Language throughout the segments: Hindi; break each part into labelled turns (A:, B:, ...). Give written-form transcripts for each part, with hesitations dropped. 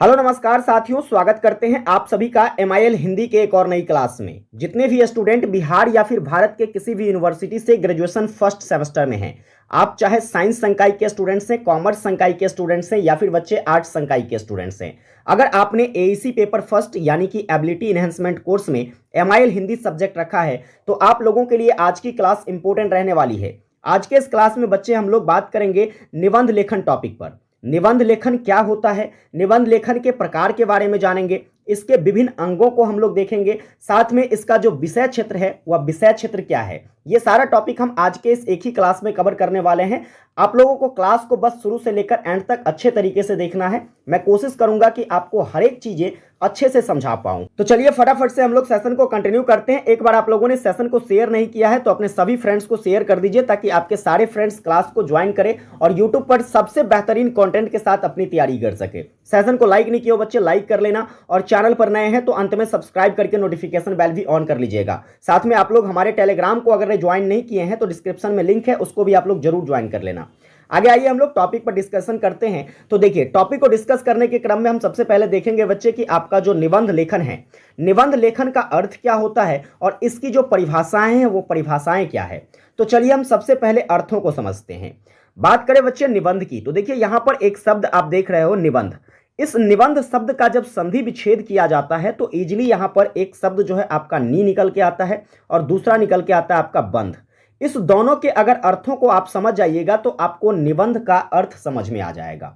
A: हेलो नमस्कार साथियों, स्वागत करते हैं आप सभी का MIL हिंदी के एक और नई क्लास में। जितने भी स्टूडेंट बिहार या फिर भारत के किसी भी यूनिवर्सिटी से ग्रेजुएशन फर्स्ट सेमेस्टर में हैं, आप चाहे साइंस संकाय के स्टूडेंट्स हैं, कॉमर्स संकाय के स्टूडेंट्स हैं या फिर बच्चे आर्ट्स संकाय के स्टूडेंट्स हैं, अगर आपने AEC पेपर फर्स्ट यानी कि एबिलिटी इनहेंसमेंट कोर्स में MIL हिंदी सब्जेक्ट रखा है तो आप लोगों के लिए आज की क्लास इंपॉर्टेंट रहने वाली है। आज के इस क्लास में बच्चे हम लोग बात करेंगे निबंध लेखन टॉपिक पर। निबंध लेखन क्या होता है, निबंध लेखन के प्रकार के बारे में जानेंगे, इसके विभिन्न अंगों को हम लोग देखेंगे, साथ में इसका जो विषय क्षेत्र है वह विषय क्षेत्र क्या है, ये सारा टॉपिक हम आज के इस एक ही क्लास में कवर करने वाले हैं। आप लोगों को क्लास को बस शुरू से लेकर एंड तक अच्छे तरीके से देखना है। मैं कोशिश करूंगा कि आपको हर एक चीजें अच्छे से समझा पाऊं। तो चलिए फटाफट से हम लोग सेशन को कंटिन्यू करते हैं। एक बार आप लोगों ने सेशन को शेयर नहीं किया है तो अपने सभी फ्रेंड्स को शेयर कर दीजिए ताकि आपके सारे फ्रेंड्स क्लास को ज्वाइन करें और यूट्यूब पर सबसे बेहतरीन कंटेंट के साथ अपनी तैयारी कर सके। सेशन को लाइक नहीं किया हो बच्चे, लाइक कर लेना और चैनल पर नए हैं तो अंत में सब्सक्राइब करके नोटिफिकेशन बेल भी ऑन कर लीजिएगा। साथ में आप लोग हमारे टेलीग्राम को अगर ज्वाइन नहीं किए हैं तो डिस्क्रिप्शन में लिंक है, उसको भी आप लोग जरूर ज्वाइन कर लेना। आगे आइए हम लोग टॉपिक पर डिस्कशन करते हैं। तो देखिए, टॉपिक को डिस्कस करने के क्रम में हम सबसे पहले देखेंगे बच्चे कि आपका जो निबंध लेखन है, निबंध लेखन का अर्थ क्या होता है और इसकी जो परिभाषाएं हैं वो परिभाषाएं क्या है। तो चलिए हम सबसे पहले अर्थों को समझते हैं। बात करें बच्चे निबंध की, तो देखिए यहां पर एक शब्द आप देख रहे हो निबंध। इस निबंध शब्द का जब संधि विच्छेद किया जाता है तो इजिली यहां पर एक शब्द जो है आपका नी निकल के आता है और दूसरा निकल के आता है आपका बंध। इस दोनों के अगर अर्थों को आप समझ जाइएगा तो आपको निबंध का अर्थ समझ में आ जाएगा।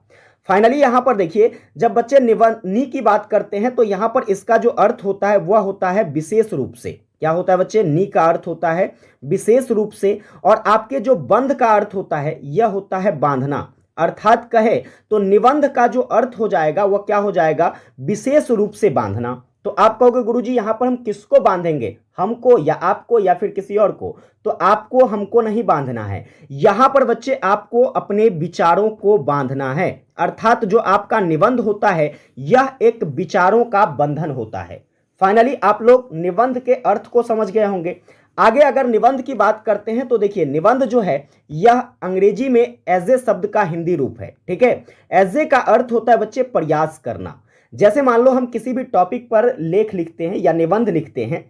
A: फाइनली यहां पर देखिए, जब बच्चे निबंध नी की बात करते हैं तो यहां पर इसका जो अर्थ होता है वह होता है विशेष रूप से। क्या होता है बच्चे? नी का अर्थ होता है विशेष रूप से और आपके जो बंध का अर्थ होता है यह होता है बांधना। अर्थात कहे तो निबंध का जो अर्थ हो जाएगा वह क्या हो जाएगा? विशेष रूप से बांधना। तो आप कहोगे गुरुजी यहां पर हम किसको बांधेंगे, हमको या आपको या फिर किसी और को? तो आपको हमको नहीं बांधना है, यहां पर बच्चे आपको अपने विचारों को बांधना है। अर्थात जो आपका निबंध होता है यह एक विचारों का बंधन होता है। फाइनली आप लोग निबंध के अर्थ को समझ गए होंगे। आगे अगर निबंध की बात करते हैं तो देखिए, निबंध जो है यह अंग्रेजी में एजे शब्द का हिंदी रूप है। ठीक है, एजे का अर्थ होता है बच्चे प्रयास करना। जैसे मान लो हम किसी भी टॉपिक पर लेख लिखते हैं या निबंध लिखते हैं,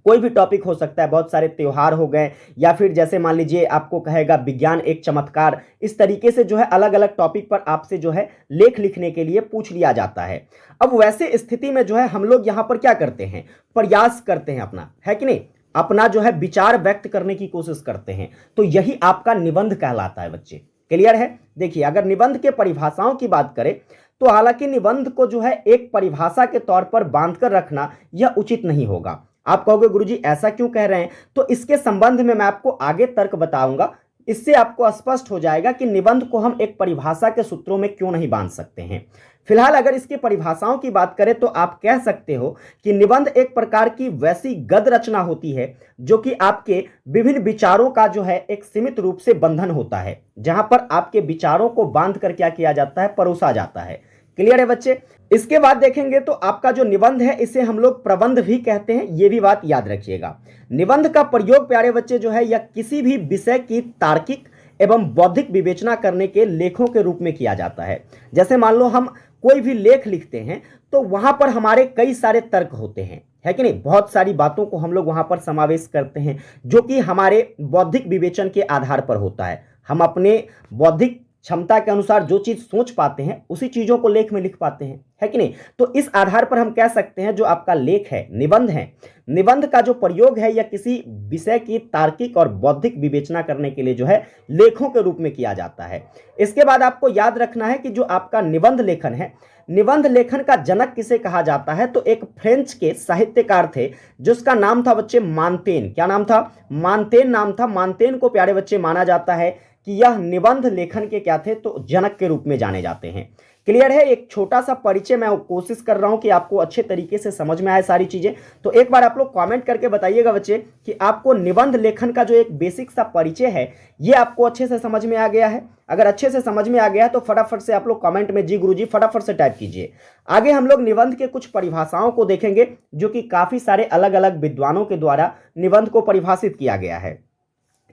A: कोई भी टॉपिक हो सकता है, बहुत सारे त्योहार हो गए या फिर जैसे मान लीजिए आपको कहेगा विज्ञान एक चमत्कार, इस तरीके से जो है अलग अलग टॉपिक पर आपसे जो है लेख लिखने के लिए पूछ लिया जाता है। अब वैसे स्थिति में जो है हम लोग यहाँ पर क्या करते हैं? प्रयास करते हैं अपना, है कि नहीं? अपना जो है विचार व्यक्त करने की कोशिश करते हैं, तो यही आपका निबंध कहलाता है बच्चे। क्लियर है? देखिए, अगर निबंध के परिभाषाओं की बात करें तो हालांकि निबंध को जो है एक परिभाषा के तौर पर बांधकर रखना यह उचित नहीं होगा। आप कहोगे गुरुजी ऐसा क्यों कह रहे हैं? तो इसके संबंध में मैं आपको आगे तर्क बताऊंगा, इससे आपको स्पष्ट हो जाएगा कि निबंध को हम एक परिभाषा के सूत्रों में क्यों नहीं बांध सकते हैं। फिलहाल अगर इसकी परिभाषाओं की बात करें तो आप कह सकते हो कि निबंध एक प्रकार की वैसी गद्य रचना होती है जो कि आपके विभिन्न विचारों का जो है एक सीमित रूप से बंधन होता है, जहां पर आपके विचारों को बांध कर क्या किया जाता है? परोसा जाता है। क्लियर है बच्चे? इसके बाद देखेंगे तो आपका जो निबंध है इसे हम लोग प्रबंध भी कहते हैं, ये भी बात याद रखिएगा। निबंध का प्रयोग प्यारे बच्चे जो है यह किसी भी विषय की तार्किक एवं बौद्धिक विवेचना करने के लेखों के रूप में किया जाता है। जैसे मान लो हम कोई भी लेख लिखते हैं तो वहां पर हमारे कई सारे तर्क होते हैं, है कि नहीं? बहुत सारी बातों को हम लोग वहां पर समावेश करते हैं जो कि हमारे बौद्धिक विवेचन के आधार पर होता है। हम अपने बौद्धिक क्षमता के अनुसार जो चीज सोच पाते हैं उसी चीजों को लेख में लिख पाते हैं, है कि नहीं? तो इस आधार पर हम कह सकते हैं जो आपका लेख है, निबंध है, निबंध का जो प्रयोग है यह किसी विषय की तार्किक और बौद्धिक विवेचना करने के लिए जो है लेखों के रूप में किया जाता है। इसके बाद आपको याद रखना है कि जो आपका निबंध लेखन है, निबंध लेखन का जनक किसे कहा जाता है? तो एक फ्रेंच के साहित्यकार थे जिसका नाम था बच्चे मानतेन। क्या नाम था? मानतेन नाम था। मानतेन को प्यारे बच्चे माना जाता है कि यह निबंध लेखन के क्या थे? तो जनक के रूप में जाने जाते हैं। क्लियर है? एक छोटा सा परिचय मैं कोशिश कर रहा हूं कि आपको अच्छे तरीके से समझ में आए सारी चीजें। तो एक बार आप लोग कमेंट करके बताइएगा बच्चे कि आपको निबंध लेखन का जो एक बेसिक सा परिचय है ये आपको अच्छे से समझ में आ गया है। अगर अच्छे से समझ में आ गया है तो फटाफट से आप लोग कमेंट में जी गुरुजी फटाफट से टाइप कीजिए। आगे हम लोग निबंध के कुछ परिभाषाओं को देखेंगे जो कि काफी सारे अलग अलग विद्वानों के द्वारा निबंध को परिभाषित किया गया है।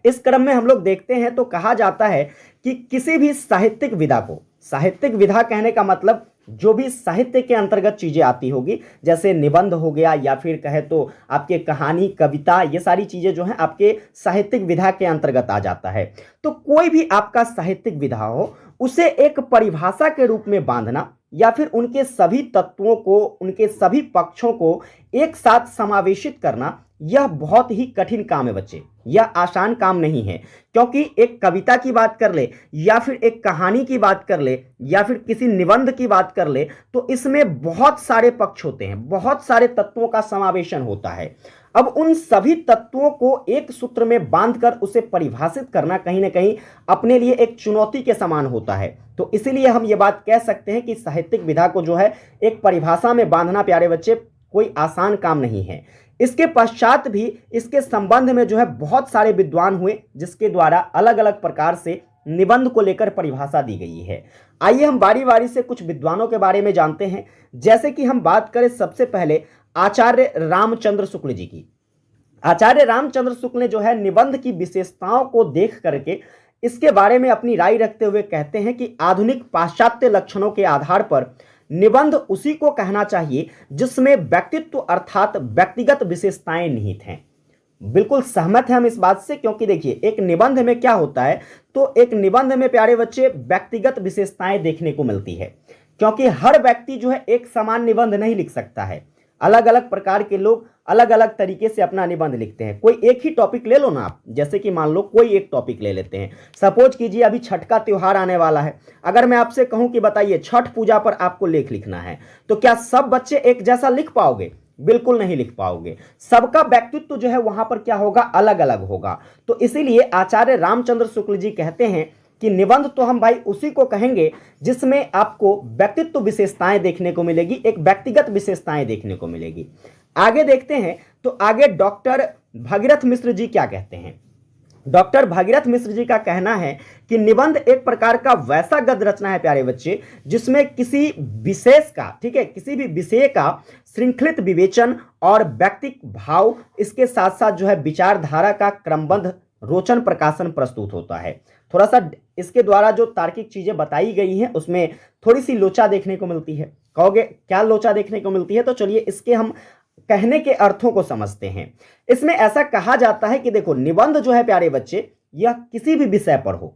A: इस क्रम में हम लोग देखते हैं तो कहा जाता है कि किसी भी साहित्यिक विधा को साहित्यिक विधा कहने का मतलब जो भी साहित्य के अंतर्गत चीजें आती होगी, जैसे निबंध हो गया या फिर कहे तो आपके कहानी, कविता, ये सारी चीजें जो है आपके साहित्यिक विधा के अंतर्गत आ जाता है। तो कोई भी आपका साहित्यिक विधा हो, उसे एक परिभाषा के रूप में बांधना या फिर उनके सभी तत्वों को, उनके सभी पक्षों को एक साथ समावेशित करना, यह बहुत ही कठिन काम है बच्चे। यह आसान काम नहीं है, क्योंकि एक कविता की बात कर ले या फिर एक कहानी की बात कर ले या फिर किसी निबंध की बात कर ले, तो इसमें बहुत सारे पक्ष होते हैं, बहुत सारे तत्वों का समावेशन होता है। अब उन सभी तत्वों को एक सूत्र में बांधकर उसे परिभाषित करना कहीं ना कहीं अपने लिए एक चुनौती के समान होता है। तो इसीलिए हम ये बात कह सकते हैं कि साहित्यिक विधा को जो है एक परिभाषा में बांधना प्यारे बच्चे कोई आसान काम नहीं है। इसके पश्चात भी इसके संबंध में जो है बहुत सारे विद्वान हुए, जिसके द्वारा अलग अलग प्रकार से निबंध को लेकर परिभाषा दी गई है। आइए हम बारी बारी से कुछ विद्वानों के बारे में जानते हैं। जैसे कि हम बात करें सबसे पहले आचार्य रामचंद्र शुक्ल जी की। आचार्य रामचंद्र शुक्ल ने जो है निबंध की विशेषताओं को देख करके इसके बारे में अपनी राय रखते हुए कहते हैं कि आधुनिक पाश्चात्य लक्षणों के आधार पर निबंध उसी को कहना चाहिए जिसमें व्यक्तित्व अर्थात व्यक्तिगत विशेषताएं निहित हैं। बिल्कुल सहमत हैं हम इस बात से, क्योंकि देखिए एक निबंध में क्या होता है, तो एक निबंध में प्यारे बच्चे व्यक्तिगत विशेषताएं देखने को मिलती है, क्योंकि हर व्यक्ति जो है एक समान निबंध नहीं लिख सकता है। अलग अलग प्रकार के लोग अलग अलग तरीके से अपना निबंध लिखते हैं। कोई एक ही टॉपिक ले लो ना आप, जैसे कि मान लो कोई एक टॉपिक ले लेते हैं, सपोज कीजिए अभी छठ का त्योहार आने वाला है। अगर मैं आपसे कहूं कि बताइए छठ पूजा पर आपको लेख लिखना है, तो क्या सब बच्चे एक जैसा लिख पाओगे? बिल्कुल नहीं लिख पाओगे। सबका व्यक्तित्व जो है वहां पर क्या होगा, अलग अलग होगा। तो इसीलिए आचार्य रामचंद्र शुक्ल जी कहते हैं कि निबंध तो हम भाई उसी को कहेंगे जिसमें आपको व्यक्तित्व विशेषताएं देखने को मिलेगी, एक व्यक्तिगत विशेषताएं देखने को मिलेगी। आगे देखते हैं, तो आगे डॉक्टर भगीरथ मिश्र जी क्या कहते हैं। डॉक्टर भगीरथ मिश्र जी का कहना है कि निबंध एक प्रकार का वैसा गद्य रचना है प्यारे बच्चे, जिसमें किसी विशेष का, ठीक है, किसी भी विषय का श्रृंखलित विवेचन और व्यक्तिक भाव, इसके साथ साथ जो है विचारधारा का क्रमबद्ध रोचन प्रकाशन प्रस्तुत होता है। थोड़ा सा इसके द्वारा जो तार्किक चीजें बताई गई हैं उसमें थोड़ी सी लोचा देखने को मिलती है। कहोगे क्या लोचा देखने को मिलती है, तो चलिए इसके हम कहने के अर्थों को समझते हैं। इसमें ऐसा कहा जाता है कि देखो निबंध जो है प्यारे बच्चे, यह किसी भी विषय पर हो,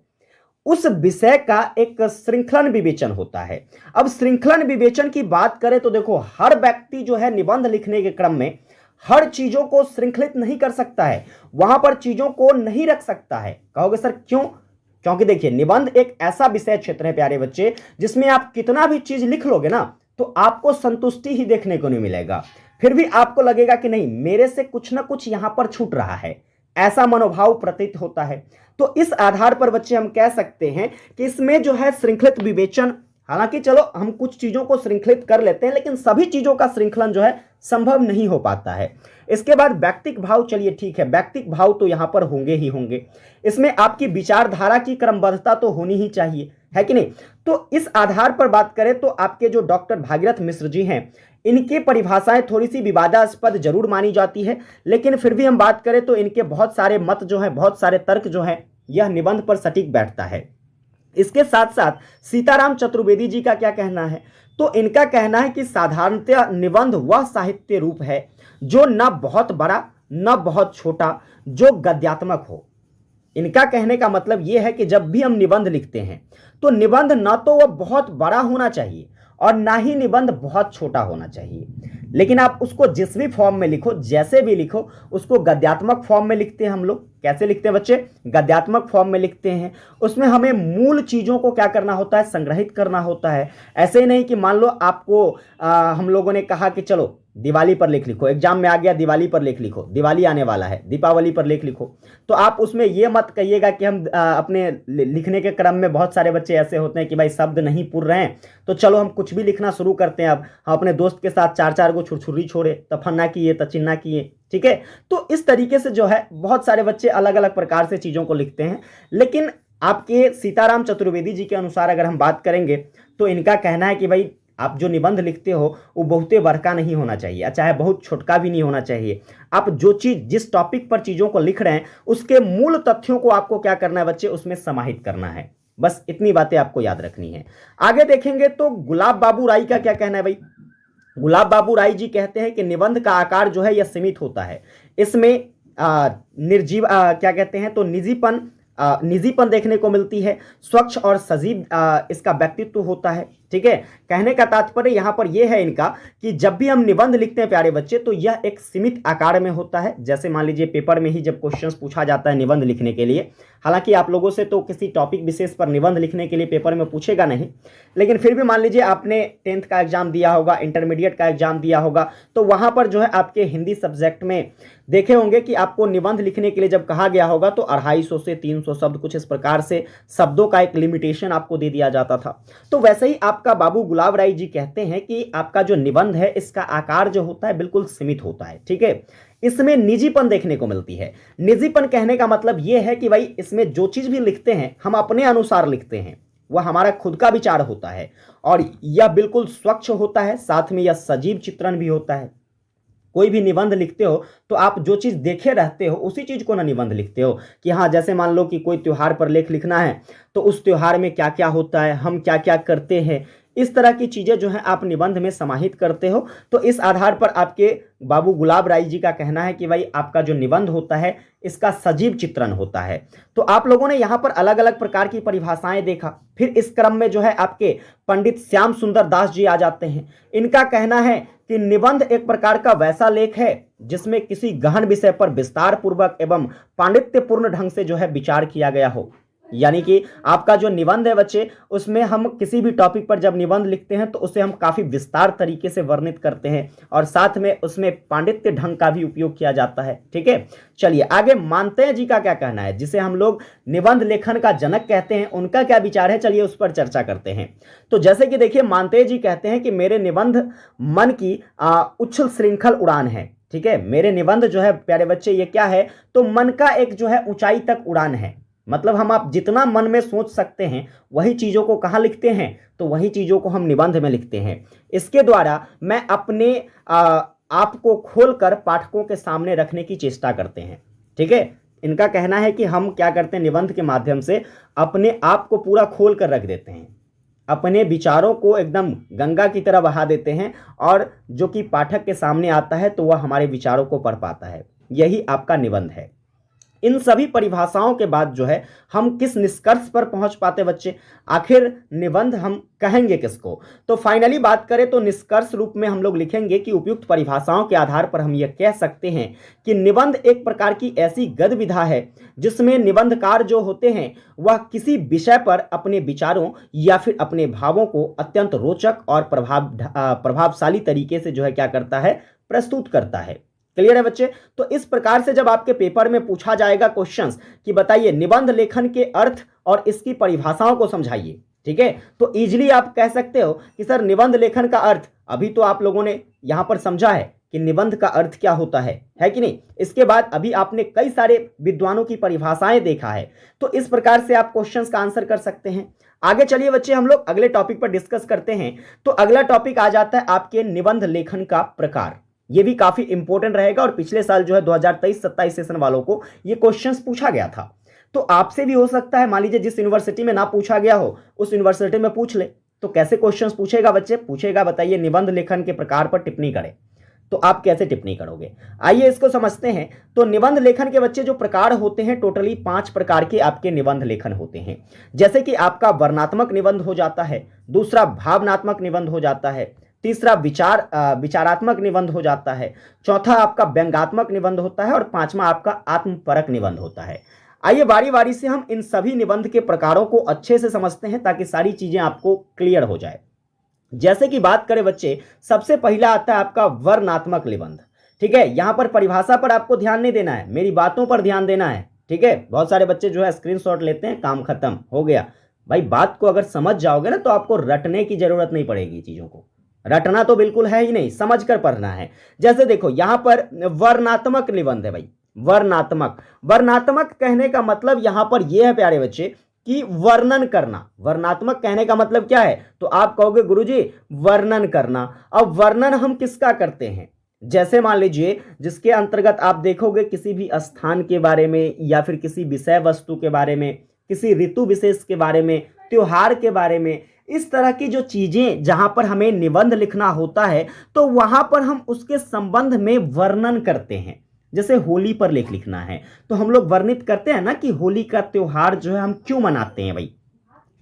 A: उस विषय का एक श्रृंखलन विवेचन होता है। अब श्रृंखलन विवेचन की बात करें तो देखो हर व्यक्ति जो है निबंध लिखने के क्रम में हर चीजों को श्रृंखलित नहीं कर सकता है, वहां पर चीजों को नहीं रख सकता है। कहोगे सर क्यों? क्योंकि देखिए निबंध एक ऐसा विषय क्षेत्र है प्यारे बच्चे, जिसमें आप कितना भी चीज लिख लोगे ना, तो आपको संतुष्टि ही देखने को नहीं मिलेगा। फिर भी आपको लगेगा कि नहीं, मेरे से कुछ ना कुछ यहां पर छूट रहा है, ऐसा मनोभाव प्रतीत होता है। तो इस आधार पर बच्चे हम कह सकते हैं कि इसमें जो है श्रृंखलित विवेचन, हालांकि चलो हम कुछ चीजों को श्रृंखलित कर लेते हैं, लेकिन सभी चीजों का श्रृंखलन जो है संभव नहीं हो पाता है। इसके बाद व्यक्तिक भाव, चलिए ठीक है, व्यक्तिक भाव तो यहां पर होंगे ही होंगे। इसमें आपकी विचारधारा की क्रमबद्धता तो होनी ही चाहिए, है कि नहीं? तो इस आधार पर बात करें तो आपके जो डॉक्टर भागीरथ मिश्र जी हैं, इनके परिभाषाएं थोड़ी सी विवादास्पद जरूर मानी जाती है, लेकिन फिर भी हम बात करें तो इनके बहुत सारे मत जो हैं, बहुत सारे तर्क जो हैं, यह निबंध पर सटीक बैठता है। इसके साथ साथ सीताराम चतुर्वेदी जी का क्या कहना है, तो इनका कहना है कि साधारणतः निबंध वह साहित्य रूप है जो न बहुत बड़ा न बहुत छोटा, जो गद्यात्मक हो। इनका कहने का मतलब यह है कि जब भी हम निबंध लिखते हैं तो निबंध न तो वह बहुत बड़ा होना चाहिए और ना ही निबंध बहुत छोटा होना चाहिए, लेकिन आप उसको जिस भी फॉर्म में लिखो, जैसे भी लिखो, उसको गद्यात्मक फॉर्म में लिखते हैं हम लोग। कैसे लिखते हैं बच्चे? गद्यात्मक फॉर्म में लिखते हैं। उसमें हमें मूल चीज़ों को क्या करना होता है, संग्रहित करना होता है। ऐसे ही नहीं कि मान लो आपको हम लोगों ने कहा कि चलो दिवाली पर लेख लिखो, एग्जाम में आ गया दिवाली पर लेख लिखो, दिवाली आने वाला है, दीपावली पर लेख लिखो, तो आप उसमें यह मत कहिएगा कि हम अपने लिखने के क्रम में बहुत सारे बच्चे ऐसे होते हैं कि भाई शब्द नहीं पूर रहे हैं, तो चलो हम कुछ भी लिखना शुरू करते हैं। अब हम अपने दोस्त के साथ चार चार को छुरछुरी छोड़े, तफन्ना किए, तचिन्ना किए, ठीक है। तो इस तरीके से जो है बहुत सारे बच्चे अलग अलग प्रकार से चीज़ों को लिखते हैं। लेकिन आपके सीताराम चतुर्वेदी जी के अनुसार अगर हम बात करेंगे तो इनका कहना है कि भाई आप जो निबंध लिखते हो वो बहुते बड़का नहीं होना चाहिए, चाहे बहुत छोटका भी नहीं होना चाहिए। आप जो चीज़, जिस टॉपिक पर चीज़ों को लिख रहे हैं, उसके मूल तथ्यों को आपको क्या करना है बच्चे, उसमें समाहित करना है। बस इतनी बातें आपको याद रखनी है। आगे देखेंगे तो गुलाब बाबू राय का क्या कहना है भाई। गुलाब बाबू राय जी कहते हैं कि निबंध का आकार जो है यह सीमित होता है, इसमें निर्जीव क्या कहते हैं तो निजीपन देखने को मिलती है, स्वच्छ और सजीव इसका व्यक्तित्व होता है। ठीक है, कहने का तात्पर्य यहां पर यह है इनका कि जब भी हम निबंध लिखते हैं प्यारे बच्चे तो यह एक सीमित आकार में होता है। जैसे मान लीजिए पेपर में ही जब क्वेश्चंस पूछा जाता है निबंध लिखने के लिए, हालांकि आप लोगों से तो किसी टॉपिक विशेष पर निबंध लिखने के लिए पेपर में पूछेगा नहीं, लेकिन फिर भी मान लीजिए आपने 10th का एग्जाम दिया होगा, इंटरमीडिएट का एग्जाम दिया होगा, तो वहां पर जो है आपके हिंदी सब्जेक्ट में देखे होंगे कि आपको निबंध लिखने के लिए जब कहा गया होगा तो 250 से 300 शब्द कुछ इस प्रकार से शब्दों का एक लिमिटेशन आपको दे दिया जाता था। तो वैसे ही आपका बाबू गुलाब राय जी कहते हैं कि आपका जो निबंध है इसका आकार जो होता है बिल्कुल सीमित होता है। ठीक है, इसमें निजीपन देखने को मिलती है। निजीपन कहने का मतलब यह है कि भाई इसमें जो चीज भी लिखते हैं हम अपने अनुसार लिखते हैं, वह हमारा खुद का विचार होता है और यह बिल्कुल स्वच्छ होता है, साथ में यह सजीव चित्रण भी होता है। कोई भी निबंध लिखते हो तो आप जो चीज़ देखे रहते हो उसी चीज़ को ना निबंध लिखते हो कि हाँ, जैसे मान लो कि कोई त्योहार पर लेख लिखना है तो उस त्योहार में क्या क्या होता है, हम क्या क्या करते हैं, इस तरह की चीज़ें जो है आप निबंध में समाहित करते हो। तो इस आधार पर आपके बाबू गुलाब राय जी का कहना है कि भाई आपका जो निबंध होता है इसका सजीव चित्रण होता है। तो आप लोगों ने यहाँ पर अलग अलग प्रकार की परिभाषाएं देखा। फिर इस क्रम में जो है आपके पंडित श्याम सुंदर दास जी आ जाते हैं। इनका कहना है कि निबंध एक प्रकार का वैसा लेख है जिसमें किसी गहन विषय पर विस्तार पूर्वक एवं पांडित्यपूर्ण ढंग से जो है विचार किया गया हो। यानी कि आपका जो निबंध है बच्चे, उसमें हम किसी भी टॉपिक पर जब निबंध लिखते हैं तो उसे हम काफी विस्तार तरीके से वर्णित करते हैं और साथ में उसमें पांडित्य ढंग का भी उपयोग किया जाता है। ठीक है, चलिए आगे मानतेय जी का क्या कहना है, जिसे हम लोग निबंध लेखन का जनक कहते हैं, उनका क्या विचार है, चलिए उस पर चर्चा करते हैं। तो जैसे कि देखिए मानतेय जी कहते हैं कि मेरे निबंध मन की उच्छल श्रृंखल उड़ान है। ठीक है, मेरे निबंध जो है प्यारे बच्चे ये क्या है तो मन का एक जो है ऊंचाई तक उड़ान है। मतलब हम आप जितना मन में सोच सकते हैं वही चीज़ों को कहाँ लिखते हैं तो वही चीज़ों को हम निबंध में लिखते हैं। इसके द्वारा मैं अपने आप को खोलकर पाठकों के सामने रखने की चेष्टा करते हैं। ठीक है, इनका कहना है कि हम क्या करते हैं निबंध के माध्यम से अपने आप को पूरा खोल कर रख देते हैं, अपने विचारों को एकदम गंगा की तरह बहा देते हैं और जो कि पाठक के सामने आता है तो वह हमारे विचारों को पढ़ पाता है। यही आपका निबंध है। इन सभी परिभाषाओं के बाद जो है हम किस निष्कर्ष पर पहुंच पाते बच्चे, आखिर निबंध हम कहेंगे किसको। तो फाइनली बात करें तो निष्कर्ष रूप में हम लोग लिखेंगे कि उपयुक्त परिभाषाओं के आधार पर हम यह कह सकते हैं कि निबंध एक प्रकार की ऐसी गद्य विधा है जिसमें निबंधकार जो होते हैं वह किसी विषय पर अपने विचारों या फिर अपने भावों को अत्यंत रोचक और प्रभावशाली तरीके से जो है क्या करता है, प्रस्तुत करता है। क्लियर है बच्चे। तो इस प्रकार से जब आपके पेपर में पूछा जाएगा क्वेश्चंस कि बताइए निबंध लेखन के अर्थ और इसकी परिभाषाओं को समझाइए, ठीक है, तो इजीली आप कह सकते हो कि सर निबंध लेखन का अर्थ, अभी तो आप लोगों ने यहां पर समझा है कि निबंध का अर्थ क्या होता है कि नहीं। इसके बाद अभी आपने कई सारे विद्वानों की परिभाषाएं देखा है, तो इस प्रकार से आप क्वेश्चंस का आंसर कर सकते हैं। आगे चलिए बच्चे हम लोग अगले टॉपिक पर डिस्कस करते हैं। तो अगला टॉपिक आ जाता है आपके निबंध लेखन का प्रकार। ये भी काफी इंपॉर्टेंट रहेगा और पिछले साल जो है 2023-27 सेशन वालों को ये क्वेश्चंस पूछा गया था। तो आपसे भी हो सकता है, मान लीजिए जिस यूनिवर्सिटी में ना पूछा गया हो उस यूनिवर्सिटी में पूछ ले। तो कैसे क्वेश्चंस पूछेगा बच्चे, पूछेगा बताइए निबंध लेखन के प्रकार पर टिप्पणी करें। तो आप कैसे टिप्पणी करोगे, आइए इसको समझते हैं। तो निबंध लेखन के बच्चे जो प्रकार होते हैं, टोटली 5 प्रकार के आपके निबंध लेखन होते हैं। जैसे कि आपका वर्णनात्मक निबंध हो जाता है, दूसरा भावनात्मक निबंध हो जाता है, तीसरा विचारात्मक निबंध हो जाता है, चौथा आपका व्यंग्यात्मक निबंध होता है और पांचवा आपका आत्मपरक निबंध होता है। आइए बारी बारी से हम इन सभी निबंध के प्रकारों को अच्छे से समझते हैं ताकि सारी चीजें आपको क्लियर हो जाए। जैसे कि बात करें बच्चे, सबसे पहला आता है आपका वर्णनात्मक निबंध। ठीक है, यहां पर परिभाषा पर आपको ध्यान नहीं देना है, मेरी बातों पर ध्यान देना है। ठीक है, बहुत सारे बच्चे जो है स्क्रीनशॉट लेते हैं, काम खत्म हो गया। भाई बात को अगर समझ जाओगे ना तो आपको रटने की जरूरत नहीं पड़ेगी, चीजों को रटना तो बिल्कुल है ही नहीं, समझ कर पढ़ना है। जैसे देखो यहां पर वर्णनात्मक निबंध है भाई, वर्णनात्मक कहने का मतलब यहां पर यह है प्यारे बच्चे कि वर्णन करना। वर्णनात्मक कहने का मतलब क्या है, तो आप कहोगे गुरुजी वर्णन करना। अब वर्णन हम किसका करते हैं, जैसे मान लीजिए जिसके अंतर्गत आप देखोगे किसी भी स्थान के बारे में या फिर किसी विषय वस्तु के बारे में, किसी ऋतु विशेष के बारे में, त्योहार के बारे में, इस तरह की जो चीजें जहां पर हमें निबंध लिखना होता है तो वहां पर हम उसके संबंध में वर्णन करते हैं। जैसे होली पर लेख लिखना है तो हम लोग वर्णित करते हैं ना कि होली का त्योहार जो है हम क्यों मनाते हैं भाई,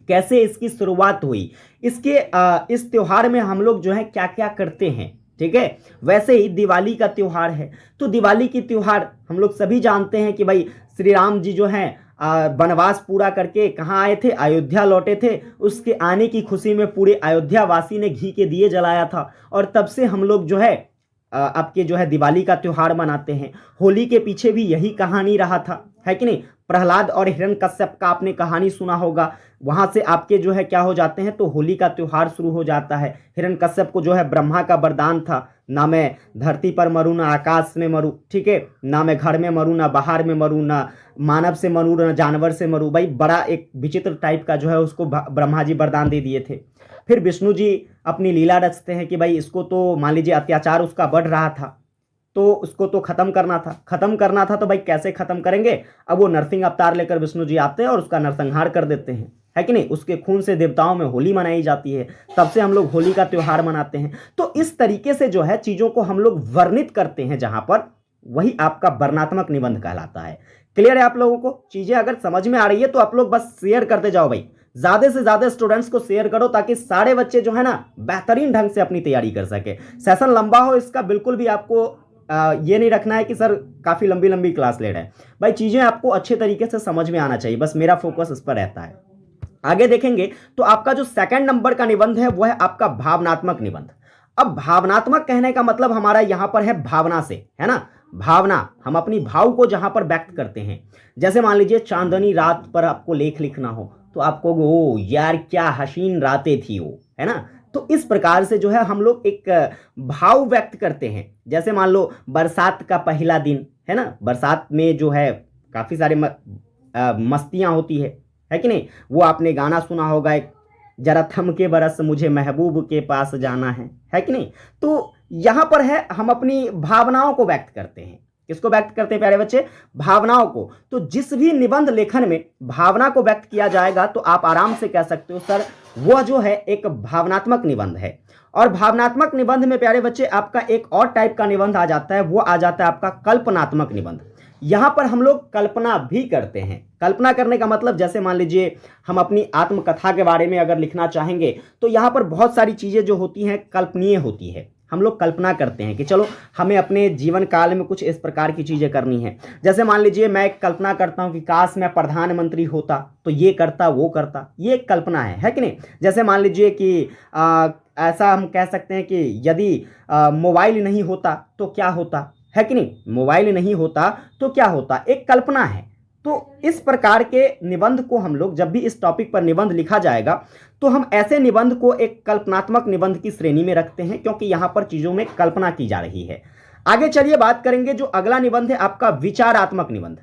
A: कैसे इसकी शुरुआत हुई, इस त्योहार में हम लोग जो है क्या क्या करते हैं। ठीक है, वैसे ही दिवाली का त्योहार है तो दिवाली की त्योहार हम लोग सभी जानते हैं कि भाई श्री राम जी जो हैं वनवास पूरा करके कहाँ आए थे, अयोध्या लौटे थे। उसके आने की खुशी में पूरे अयोध्या वासी ने घी के दिए जलाया था और तब से हम लोग जो है आपके जो है दिवाली का त्योहार मनाते हैं। होली के पीछे भी यही कहानी रहा था, है कि नहीं। प्रहलाद और हिरण्यकश्यप का आपने कहानी सुना होगा, वहां से आपके जो है क्या हो जाते हैं तो होली का त्योहार शुरू हो जाता है। हिरण्यकश्यप को जो है ब्रह्मा का वरदान था, ना मैं धरती पर मरूं ना आकाश में मरूं, ठीक है, ना मैं घर में मरूं ना बाहर में मरूं, ना मानव से मरूं ना जानवर से मरूं। भाई बड़ा एक विचित्र टाइप का जो है उसको ब्रह्मा जी वरदान दे दिए थे। फिर विष्णु जी अपनी लीला रचते हैं कि भाई इसको तो मान लीजिए अत्याचार उसका बढ़ रहा था तो उसको तो खत्म करना था तो भाई कैसे खत्म करेंगे। अब वो नरसिंह अवतार लेकर विष्णु जी आते हैं और उसका नरसंहार कर देते हैं, है कि नहीं। उसके खून से देवताओं में होली मनाई जाती है, तब से हम लोग होली का त्योहार मनाते हैं। तो इस तरीके से जो है चीजों को हम लोग वर्णित करते हैं, जहां पर वही आपका वर्णात्मक निबंध कहलाता है। क्लियर है आप लोगों को? चीजें अगर समझ में आ रही है तो आप लोग बस शेयर करते जाओ भाई, ज्यादा से ज्यादा स्टूडेंट्स को शेयर करो ताकि सारे बच्चे जो है ना बेहतरीन ढंग से अपनी तैयारी कर सके। सेशन लंबा हो इसका बिल्कुल भी आपको ये नहीं रखना है कि सर काफी लंबी लंबी क्लास ले रहे हैं। भाई चीजें आपको अच्छे तरीके से समझ में आना चाहिए, बस मेरा फोकस इस पर रहता है। आगे देखेंगे तो आपका जो सेकंड नंबर का निबंध है वो है आपका भावनात्मक निबंध। अब भावनात्मक कहने का मतलब हमारा यहां पर है भावना से, है ना। भावना, हम अपनी भाव को जहां पर व्यक्त करते हैं। जैसे मान लीजिए चांदनी रात पर आपको लेख लिखना हो तो आपको ओ यार क्या हसीन रातें थी वो, है ना। तो इस प्रकार से जो है हम लोग एक भाव व्यक्त करते हैं। जैसे मान लो बरसात का पहला दिन, है ना, बरसात में जो है काफी सारे मस्तियां होती है कि नहीं। वो आपने गाना सुना होगा एक, जरा थम के बरस मुझे महबूब के पास जाना है कि नहीं। तो यहां पर है हम अपनी भावनाओं को व्यक्त करते हैं। किसको व्यक्त करते हैं प्यारे बच्चे? भावनाओं को। तो जिस भी निबंध लेखन में भावना को व्यक्त किया जाएगा तो आप आराम से कह सकते हो सर वह जो है एक भावनात्मक निबंध है। और भावनात्मक निबंध में प्यारे बच्चे आपका एक और टाइप का निबंध आ जाता है, वो आ जाता है आपका कल्पनात्मक निबंध। यहां पर हम लोग कल्पना भी करते हैं। कल्पना करने का मतलब जैसे मान लीजिए हम अपनी आत्मकथा के बारे में अगर लिखना चाहेंगे तो यहां पर बहुत सारी चीजें जो होती हैं कल्पनीय होती है। हम लोग कल्पना करते हैं कि चलो हमें अपने जीवन काल में कुछ इस प्रकार की चीजें करनी है। जैसे मान लीजिए मैं कल्पना करता हूं कि काश मैं प्रधानमंत्री होता तो ये करता वो करता, ये एक कल्पना है कि नहीं। जैसे मान लीजिए कि ऐसा हम कह सकते हैं कि यदि मोबाइल नहीं होता तो क्या होता, है कि नहीं। मोबाइल नहीं होता तो क्या होता, एक कल्पना है। तो इस प्रकार के निबंध को हम लोग जब भी इस टॉपिक पर निबंध लिखा जाएगा तो हम ऐसे निबंध को एक कल्पनात्मक निबंध की श्रेणी में रखते हैं, क्योंकि यहां पर चीजों में कल्पना की जा रही है। आगे चलिए बात करेंगे, जो अगला निबंध है आपका विचारात्मक निबंध।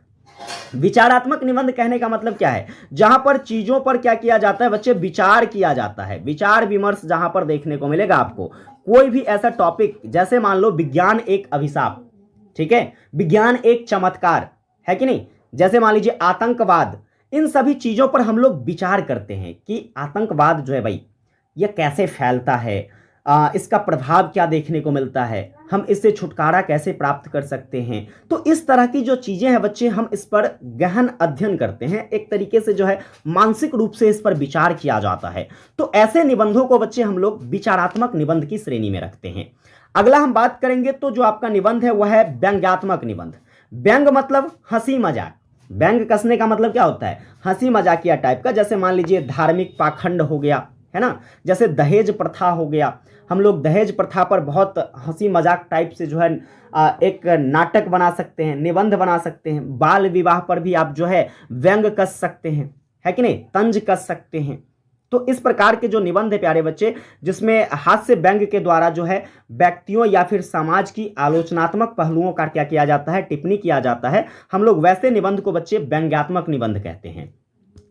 A: विचारात्मक निबंध कहने का मतलब क्या है? जहां पर चीजों पर क्या किया जाता है बच्चे, विचार किया जाता है। विचार विमर्श जहां पर देखने को मिलेगा आपको। कोई भी ऐसा टॉपिक, जैसे मान लो विज्ञान एक अभिशाप, ठीक है, विज्ञान एक चमत्कार, है कि नहीं। जैसे मान लीजिए आतंकवाद, इन सभी चीजों पर हम लोग विचार करते हैं कि आतंकवाद जो है भाई यह कैसे फैलता है, इसका प्रभाव क्या देखने को मिलता है, हम इससे छुटकारा कैसे प्राप्त कर सकते हैं। तो इस तरह की जो चीजें हैं बच्चे, हम इस पर गहन अध्ययन करते हैं। एक तरीके से जो है मानसिक रूप से इस पर विचार किया जाता है। तो ऐसे निबंधों को बच्चे हम लोग विचारात्मक निबंध की श्रेणी में रखते हैं। अगला हम बात करेंगे तो जो आपका निबंध है वह है व्यंग्यात्मक निबंध। व्यंग मतलब हंसी मजाक। व्यंग कसने का मतलब क्या होता है? हंसी मजाकिया टाइप का। जैसे मान लीजिए धार्मिक पाखंड हो गया, है ना, जैसे दहेज प्रथा हो गया। हम लोग दहेज प्रथा पर बहुत हंसी मजाक टाइप से जो है एक नाटक बना सकते हैं, निबंध बना सकते हैं। बाल विवाह पर भी आप जो है व्यंग कस सकते हैं, है कि नहीं, तंज कस सकते हैं। तो इस प्रकार के जो निबंध है प्यारे बच्चे, जिसमें हास्य व्यंग के द्वारा जो है व्यक्तियों या फिर समाज की आलोचनात्मक पहलुओं का क्या किया जाता है, टिप्पणी किया जाता है, हम लोग वैसे निबंध को बच्चे व्यंग्यात्मक निबंध कहते हैं।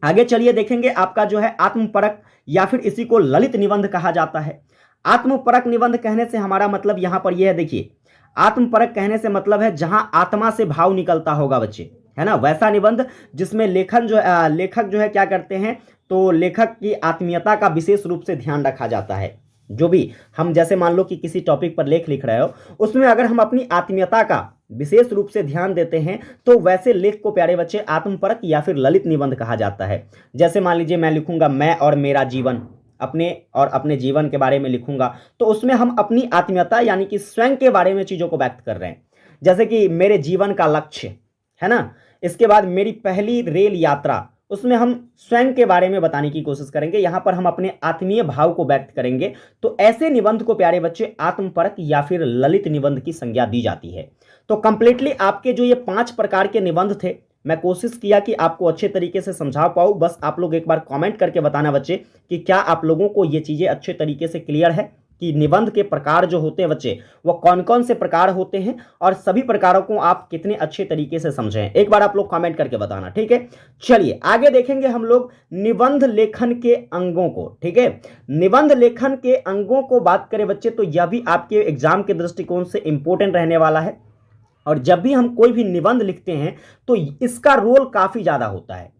A: आगे चलिए देखेंगे आपका जो है आत्मपरक या फिर इसी को ललित निबंध कहा जाता है। आत्मपरक निबंध कहने से हमारा मतलब यहां पर यह है, देखिए आत्मपरक कहने से मतलब है जहां आत्मा से भाव निकलता होगा बच्चे। है ना, वैसा निबंध जिसमें लेखक जो है क्या करते हैं, तो लेखक की आत्मीयता का विशेष रूप से ध्यान रखा जाता है। जो भी हम जैसे मान लो कि किसी टॉपिक पर लेख लिख रहे हो, उसमें अगर हम अपनी आत्मीयता का विशेष रूप से ध्यान देते हैं तो वैसे लेख को प्यारे बच्चे आत्मपरक या फिर ललित निबंध कहा जाता है। जैसे मान लीजिए मैं लिखूंगा मैं और मेरा जीवन, अपने जीवन के बारे में लिखूंगा, तो उसमें हम अपनी आत्मीयता यानी कि स्वयं के बारे में चीजों को व्यक्त कर रहे हैं। जैसे कि मेरे जीवन का लक्ष्य, है ना, इसके बाद मेरी पहली रेल यात्रा, उसमें हम स्वयं के बारे में बताने की कोशिश करेंगे। यहां पर हम अपने आत्मीय भाव को व्यक्त करेंगे। तो ऐसे निबंध को प्यारे बच्चे आत्मपरक या फिर ललित निबंध की संज्ञा दी जाती है। तो कंप्लीटली आपके जो ये 5 प्रकार के निबंध थे, मैं कोशिश किया कि आपको अच्छे तरीके से समझा पाऊँ। बस आप लोग एक बार कमेंट करके बताना बच्चे कि क्या आप लोगों को ये चीज़ें अच्छे तरीके से क्लियर है कि निबंध के प्रकार जो होते हैं बच्चे वो कौन कौन से प्रकार होते हैं और सभी प्रकारों को आप कितने अच्छे तरीके से समझे हैं। एक बार आप लोग कमेंट करके बताना, ठीक है। चलिए आगे देखेंगे हम लोग निबंध लेखन के अंगों को, ठीक है। निबंध लेखन के अंगों को बात करें बच्चे तो यह भी आपके एग्जाम के दृष्टिकोण से इंपॉर्टेंट रहने वाला है। और जब भी हम कोई भी निबंध लिखते हैं तो इसका रोल काफी ज्यादा होता है।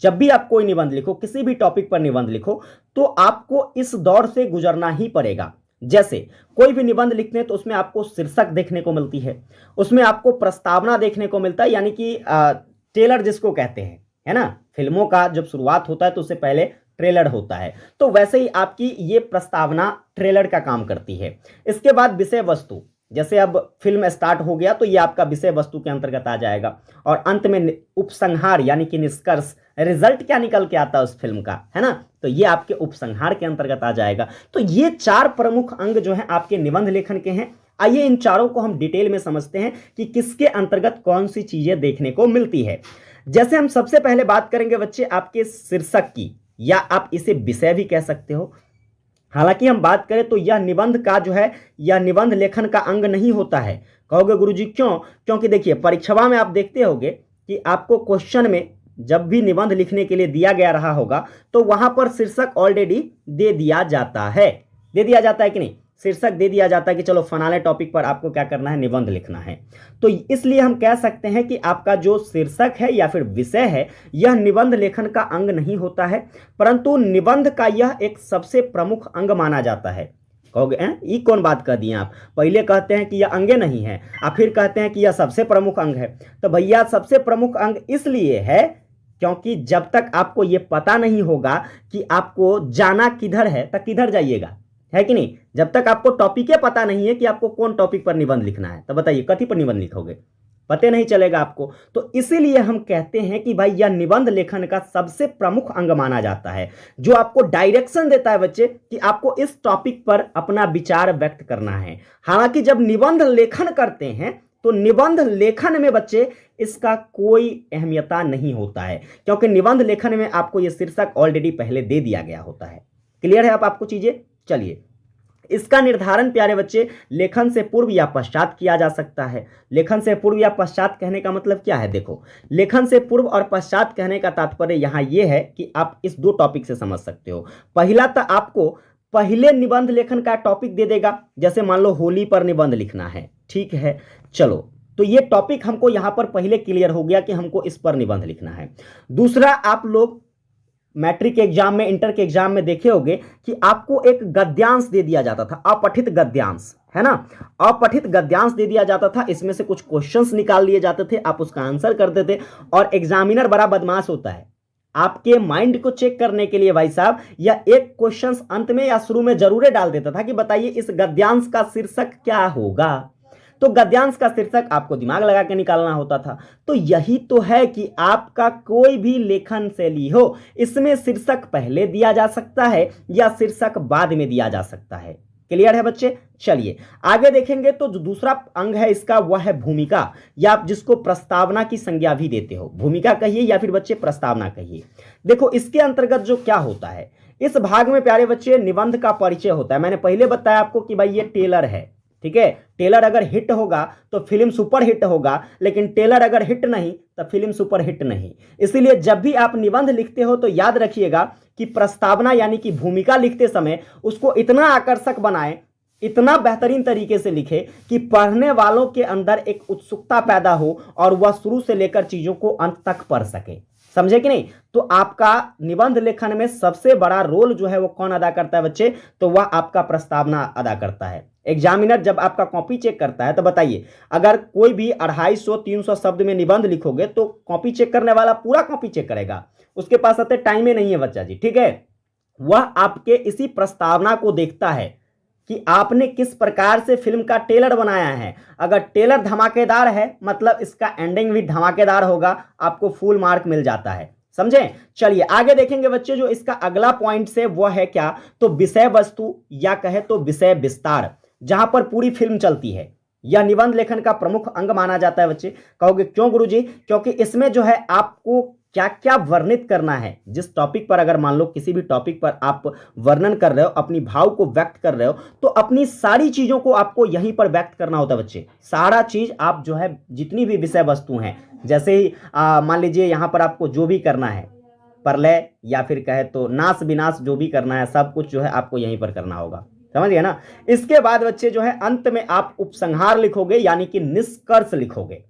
A: जब भी आप कोई निबंध लिखो, किसी भी टॉपिक पर निबंध लिखो, तो आपको इस दौर से गुजरना ही पड़ेगा। जैसे कोई भी निबंध लिखते हैं तो उसमें आपको शीर्षक देखने को मिलती है, उसमें आपको प्रस्तावना देखने को मिलता है, यानी कि ट्रेलर जिसको कहते हैं, है ना। फिल्मों का जब शुरुआत होता है तो उससे पहले ट्रेलर होता है, तो वैसे ही आपकी ये प्रस्तावना ट्रेलर का काम करती है। इसके बाद विषय वस्तु, जैसे अब फिल्म स्टार्ट हो गया तो ये आपका विषय वस्तु के अंतर्गत आ जाएगा। और अंत में उपसंहार यानी कि निष्कर्ष, रिजल्ट क्या निकल के आता है उस फिल्म का, है ना, तो ये आपके उपसंहार के अंतर्गत आ जाएगा। तो ये 4 प्रमुख अंग जो है आपके निबंध लेखन के हैं। आइए इन चारों को हम डिटेल में समझते हैं कि किसके अंतर्गत कौन सी चीजें देखने को मिलती है। जैसे हम सबसे पहले बात करेंगे बच्चे आपके शीर्षक की, या आप इसे विषय भी कह सकते हो। हालांकि हम बात करें तो यह निबंध का जो है, यह निबंध लेखन का अंग नहीं होता है। कहोगे गुरुजी क्यों? क्योंकि देखिए परीक्षा में आप देखते होंगे कि आपको क्वेश्चन में जब भी निबंध लिखने के लिए दिया गया रहा होगा तो वहां पर शीर्षक ऑलरेडी दे दिया जाता है, दे दिया जाता है कि नहीं, शीर्षक दे दिया जाता है कि चलो फलाने टॉपिक पर आपको क्या करना है, निबंध लिखना है। तो इसलिए हम कह सकते हैं कि आपका जो शीर्षक है या फिर विषय है यह निबंध लेखन का अंग नहीं होता है, परंतु निबंध का यह एक सबसे प्रमुख अंग माना जाता है। कहोगे ये कौन बात कह दिए आप, पहले कहते हैं कि यह अंगे नहीं है और फिर कहते हैं कि यह सबसे प्रमुख अंग है। तो भैया सबसे प्रमुख अंग इसलिए है क्योंकि जब तक आपको यह पता नहीं होगा कि आपको जाना किधर है तब किधर जाइएगा, है कि नहीं। जब तक आपको टॉपिक पता नहीं है कि आपको कौन टॉपिक पर निबंध लिखना है, तो बताइए कथी पर निबंध लिखोगे, पता नहीं चलेगा आपको। तो इसीलिए हम कहते हैं कि भाई यह निबंध लेखन का सबसे प्रमुख अंग माना जाता है, जो आपको डायरेक्शन देता है बच्चे कि आपको इस टॉपिक पर अपना विचार व्यक्त करना है। हालांकि जब निबंध लेखन करते हैं तो निबंध लेखन में बच्चे इसका कोई अहमियता नहीं होता है, क्योंकि निबंध लेखन में आपको यह शीर्षक ऑलरेडी पहले दे दिया गया होता है। क्लियर है अब आपको चीजें। चलिए इसका निर्धारण प्यारे बच्चे लेखन से पूर्व या पश्चात किया जा सकता है। लेखन से पूर्व या पश्चात कहने का मतलब क्या है, देखो लेखन से पूर्व और पश्चात कहने का तात्पर्य यहाँ ये है कि आप इस 2 टॉपिक से समझ सकते हो। पहला तो आपको पहले निबंध लेखन का टॉपिक दे देगा, जैसे मान लो होली पर निबंध लिखना है, ठीक है, चलो तो ये टॉपिक हमको यहाँ पर पहले क्लियर हो गया कि हमको इस पर निबंध लिखना है। दूसरा, आप लोग मैट्रिक के एग्जाम में, इंटर के एग्जाम में देखे होंगे कि आपको एक गद्यांश दे दिया जाता था, अपठित गद्यांश, है ना, अपठित गद्यांश दे दिया जाता था। इसमें से कुछ क्वेश्चंस निकाल लिए जाते थे, आप उसका आंसर करते थे। और एग्जामिनर बड़ा बदमाश होता है, आपके माइंड को चेक करने के लिए भाई साहब यह एक क्वेश्चंस अंत में या शुरू में जरूर डाल देता था कि बताइए इस गद्यांश का शीर्षक क्या होगा। तो गद्यांश का शीर्षक आपको दिमाग लगा के निकालना होता था। तो यही तो है कि आपका कोई भी लेखन शैली हो, इसमें शीर्षक पहले दिया जा सकता है या शीर्षक बाद में दिया जा सकता है। क्लियर है बच्चे। चलिए आगे देखेंगे तो जो दूसरा अंग है इसका वह है भूमिका, या आप जिसको प्रस्तावना की संज्ञा भी देते हो, भूमिका कहिए या फिर बच्चे प्रस्तावना कहिए। देखो इसके अंतर्गत जो क्या होता है, इस भाग में प्यारे बच्चे निबंध का परिचय होता है। मैंने पहले बताया आपको कि भाई ये टेलर है, ठीक है, टेलर अगर हिट होगा तो फिल्म सुपर हिट होगा, लेकिन टेलर अगर हिट नहीं तो फिल्म सुपर हिट नहीं। इसीलिए जब भी आप निबंध लिखते हो तो याद रखिएगा कि प्रस्तावना यानी कि भूमिका लिखते समय उसको इतना आकर्षक बनाएं इतना बेहतरीन तरीके से लिखे कि पढ़ने वालों के अंदर एक उत्सुकता पैदा हो और वह शुरू से लेकर चीजों को अंत तक पढ़ सके। समझे कि नहीं? तो आपका निबंध लेखन में सबसे बड़ा रोल जो है वो कौन अदा करता है बच्चे? तो वह आपका प्रस्तावना अदा करता है। एग्जामिनर जब आपका कॉपी चेक करता है तो बताइए, अगर कोई भी 250-300 शब्द में निबंध लिखोगे तो कॉपी चेक करने वाला पूरा कॉपी चेक करेगा, उसके पास आते टाइम ही नहीं है बच्चा जी, ठीक है। वह आपके इसी प्रस्तावना को देखता है कि आपने किस प्रकार से फिल्म का ट्रेलर बनाया है। अगर ट्रेलर धमाकेदार है मतलब इसका एंडिंग भी धमाकेदार होगा, आपको फुल मार्क मिल जाता है। समझे? चलिए आगे देखेंगे बच्चे, जो इसका अगला पॉइंट से वो है क्या? तो विषय वस्तु या कहे तो विषय विस्तार, जहां पर पूरी फिल्म चलती है। यह निबंध लेखन का प्रमुख अंग माना जाता है बच्चे। कहोगे क्यों गुरुजी? क्योंकि इसमें जो है आपको क्या क्या वर्णित करना है। जिस टॉपिक पर, अगर मान लो किसी भी टॉपिक पर आप वर्णन कर रहे हो, अपनी भाव को व्यक्त कर रहे हो, तो अपनी सारी चीजों को आपको यहीं पर व्यक्त करना होता है बच्चे। सारा चीज आप जो है, जितनी भी विषय वस्तु हैं, जैसे ही मान लीजिए यहां पर आपको जो भी करना है, प्रलय या फिर कहे तो नाश विनाश, जो भी करना है सब कुछ जो है आपको यहीं पर करना होगा। समझ गए ना? इसके बाद बच्चे जो है अंत में आप उपसंहार लिखोगे, यानी कि निष्कर्ष लिखोगे।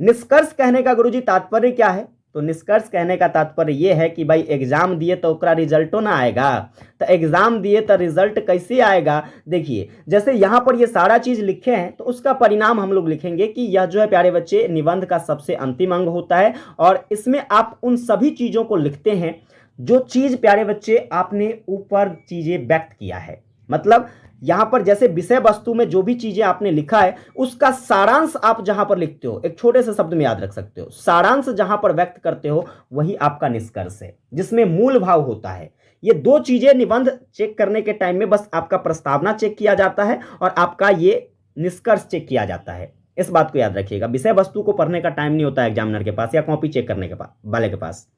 A: निष्कर्ष कहने का गुरुजी तात्पर्य क्या है? तो निष्कर्ष कहने का तात्पर्य यह है कि भाई एग्जाम दिए तो ओकरा रिजल्टो ना आएगा, तो एग्जाम दिए तो रिजल्ट कैसे आएगा? देखिए जैसे यहाँ पर ये सारा चीज लिखे हैं तो उसका परिणाम हम लोग लिखेंगे कि यह जो है प्यारे बच्चे निबंध का सबसे अंतिम अंग होता है, और इसमें आप उन सभी चीजों को लिखते हैं जो चीज प्यारे बच्चे आपने ऊपर चीजें व्यक्त किया है। मतलब यहां पर जैसे विषय वस्तु में जो भी चीजें आपने लिखा है उसका सारांश आप जहां पर लिखते हो, एक छोटे से शब्द में याद रख सकते हो, सारांश जहां पर व्यक्त करते हो वही आपका निष्कर्ष है, जिसमें मूल भाव होता है। ये दो चीजें निबंध चेक करने के टाइम में बस आपका प्रस्तावना चेक किया जाता है और आपका ये निष्कर्ष चेक किया जाता है। इस बात को याद रखिएगा। विषय वस्तु को पढ़ने का टाइम नहीं होता है एग्जामिनर के पास या कॉपी चेक करने के वाले के पास।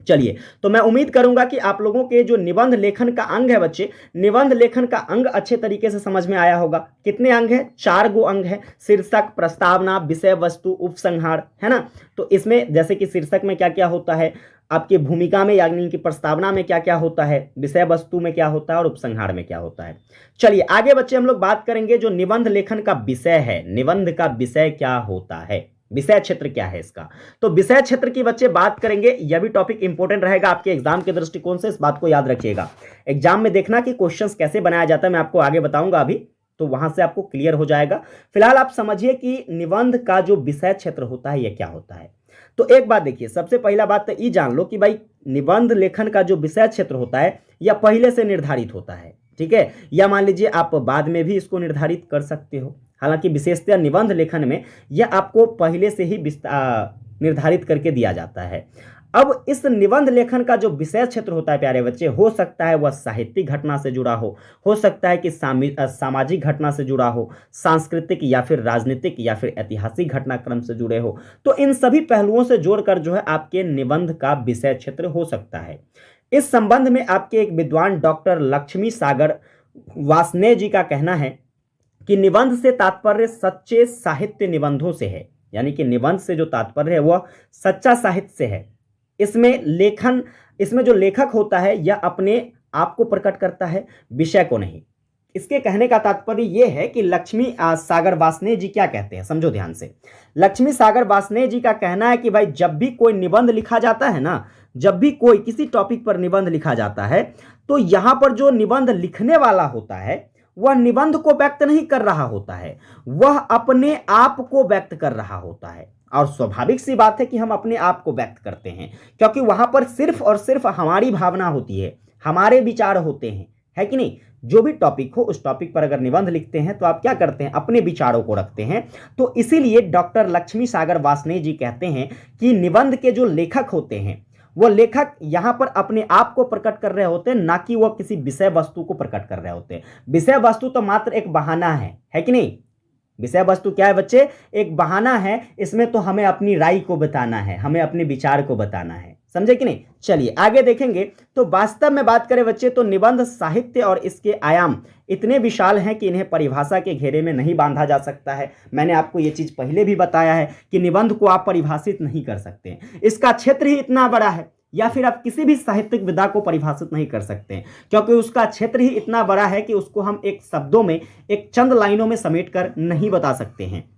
A: चलिए, तो मैं उम्मीद करूंगा कि आप लोगों के जो निबंध लेखन का अंग है बच्चे, निबंध लेखन का अंग अच्छे तरीके से समझ में आया होगा। कितने अंग है? 4 गो अंग है। शीर्षक, प्रस्तावना, विषय वस्तु, उपसंहार, है ना। तो इसमें जैसे कि शीर्षक में क्या क्या होता है, आपकी भूमिका में यानी कि प्रस्तावना में क्या क्या होता है, विषय वस्तु में क्या होता है और उपसंहार में क्या होता है। चलिए आगे बच्चे हम लोग बात करेंगे जो निबंध लेखन का विषय है, निबंध का विषय क्या होता है, विषय क्षेत्र क्या है इसका। तो विषय क्षेत्र की बच्चे बात करेंगे। यह भी टॉपिक इंपॉर्टेंट रहेगा आपके एग्जाम के दृष्टिकोण से, इस बात को याद रखिएगा। एग्जाम में देखना कि क्वेश्चंस कैसे बनाया जाता है, मैं आपको आगे बताऊंगा अभी, तो वहां से आपको क्लियर हो जाएगा। फिलहाल आप समझिए कि निबंध का जो विषय क्षेत्र होता है यह क्या होता है। तो एक बात देखिए, सबसे पहला बात तो ये जान लो कि भाई निबंध लेखन का जो विषय क्षेत्र होता है यह पहले से निर्धारित होता है, ठीक है। या मान लीजिए आप बाद में भी इसको निर्धारित कर सकते हो, हालांकि विशेषतः निबंध लेखन में यह आपको पहले से ही निर्धारित करके दिया जाता है। अब इस निबंध लेखन का जो विषय क्षेत्र होता है प्यारे बच्चे, हो सकता है वह साहित्यिक घटना से जुड़ा हो सकता है कि सामाजिक घटना से जुड़ा हो, सांस्कृतिक या फिर राजनीतिक या फिर ऐतिहासिक घटनाक्रम से जुड़े हो। तो इन सभी पहलुओं से जोड़कर जो है आपके निबंध का विषय क्षेत्र हो सकता है। इस संबंध में आपके एक विद्वान डॉक्टर लक्ष्मी सागर वासने जी का कहना है कि निबंध से तात्पर्य सच्चे साहित्य निबंधों से है, यानी कि निबंध से जो तात्पर्य है वह सच्चा साहित्य से है। इसमें जो लेखक होता है यह अपने आप को प्रकट करता है, विषय को नहीं। इसके कहने का तात्पर्य यह है कि लक्ष्मी सागर वासने जी क्या कहते हैं, समझो ध्यान से। लक्ष्मी सागर वासने जी का कहना है कि भाई जब भी कोई निबंध लिखा जाता है ना, जब भी कोई किसी टॉपिक पर निबंध लिखा जाता है तो यहां पर जो निबंध लिखने वाला होता है वह निबंध को व्यक्त नहीं कर रहा होता है, वह अपने आप को व्यक्त कर रहा होता है। और स्वाभाविक सी बात है कि हम अपने आप को व्यक्त करते हैं, क्योंकि वहां पर सिर्फ और सिर्फ हमारी भावना होती है, हमारे विचार होते हैं, है कि नहीं। जो भी टॉपिक हो उस टॉपिक पर अगर निबंध लिखते हैं तो आप क्या करते हैं, अपने विचारों को रखते हैं। तो इसीलिए डॉक्टर लक्ष्मी सागर वासने जी कहते हैं कि निबंध के जो लेखक होते हैं वो लेखक यहां पर अपने आप को प्रकट कर रहे होते हैं, ना कि वह किसी विषय वस्तु को प्रकट कर रहे होते हैं। विषय वस्तु तो मात्र एक बहाना है कि नहीं। विषय वस्तु क्या है बच्चे? एक बहाना है। इसमें तो हमें अपनी राय को बताना है, हमें अपने विचार को बताना है, समझे कि नहीं। चलिए आगे देखेंगे। तो वास्तव में बात करें बच्चे तो निबंध साहित्य और इसके आयाम इतने विशाल हैं कि इन्हें परिभाषा के घेरे में नहीं बांधा जा सकता है। मैंने आपको ये चीज पहले भी बताया है कि निबंध को आप परिभाषित नहीं कर सकते, इसका क्षेत्र ही इतना बड़ा है। या फिर आप किसी भी साहित्यिक विधा को परिभाषित नहीं कर सकते हैं, क्योंकि उसका क्षेत्र ही इतना बड़ा है कि उसको हम एक शब्दों में, एक चंद लाइनों में समेट कर नहीं बता सकते हैं।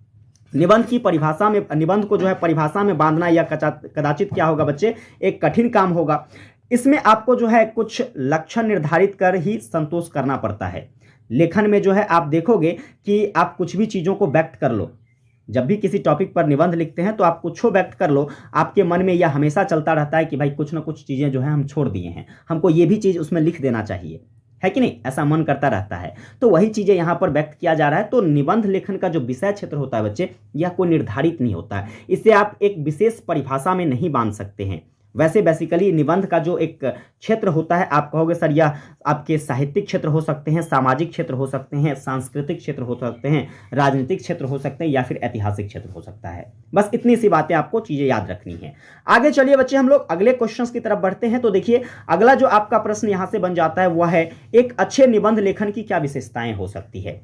A: निबंध की परिभाषा में, निबंध को जो है परिभाषा में बांधना या कदाचित क्या होगा बच्चे, एक कठिन काम होगा। इसमें आपको जो है कुछ लक्षण निर्धारित कर ही संतोष करना पड़ता है। लेखन में जो है आप देखोगे कि आप कुछ भी चीज़ों को व्यक्त कर लो, जब भी किसी टॉपिक पर निबंध लिखते हैं तो आप कुछ व्यक्त कर लो, आपके मन में यह हमेशा चलता रहता है कि भाई कुछ ना कुछ चीज़ें जो है हम छोड़ दिए हैं, हमको ये भी चीज़ उसमें लिख देना चाहिए, है कि नहीं, ऐसा मन करता रहता है। तो वही चीज़ें यहाँ पर व्यक्त किया जा रहा है। तो निबंध लेखन का जो विषय क्षेत्र होता है बच्चे, यह कोई निर्धारित नहीं होता है, इसे आप एक विशेष परिभाषा में नहीं बांध सकते हैं। वैसे बेसिकली निबंध का जो एक क्षेत्र होता है, आप कहोगे सर यह आपके साहित्यिक क्षेत्र हो सकते हैं, सामाजिक क्षेत्र हो सकते हैं, सांस्कृतिक क्षेत्र हो सकते हैं, राजनीतिक क्षेत्र हो सकते हैं, या फिर ऐतिहासिक क्षेत्र हो सकता है। बस इतनी सी बातें आपको चीज़ें याद रखनी है। आगे चलिए बच्चे, हम लोग अगले क्वेश्चंस की तरफ बढ़ते हैं। तो देखिए अगला जो आपका प्रश्न यहाँ से बन जाता है वह है, एक अच्छे निबंध लेखन की क्या विशेषताएं हो सकती है,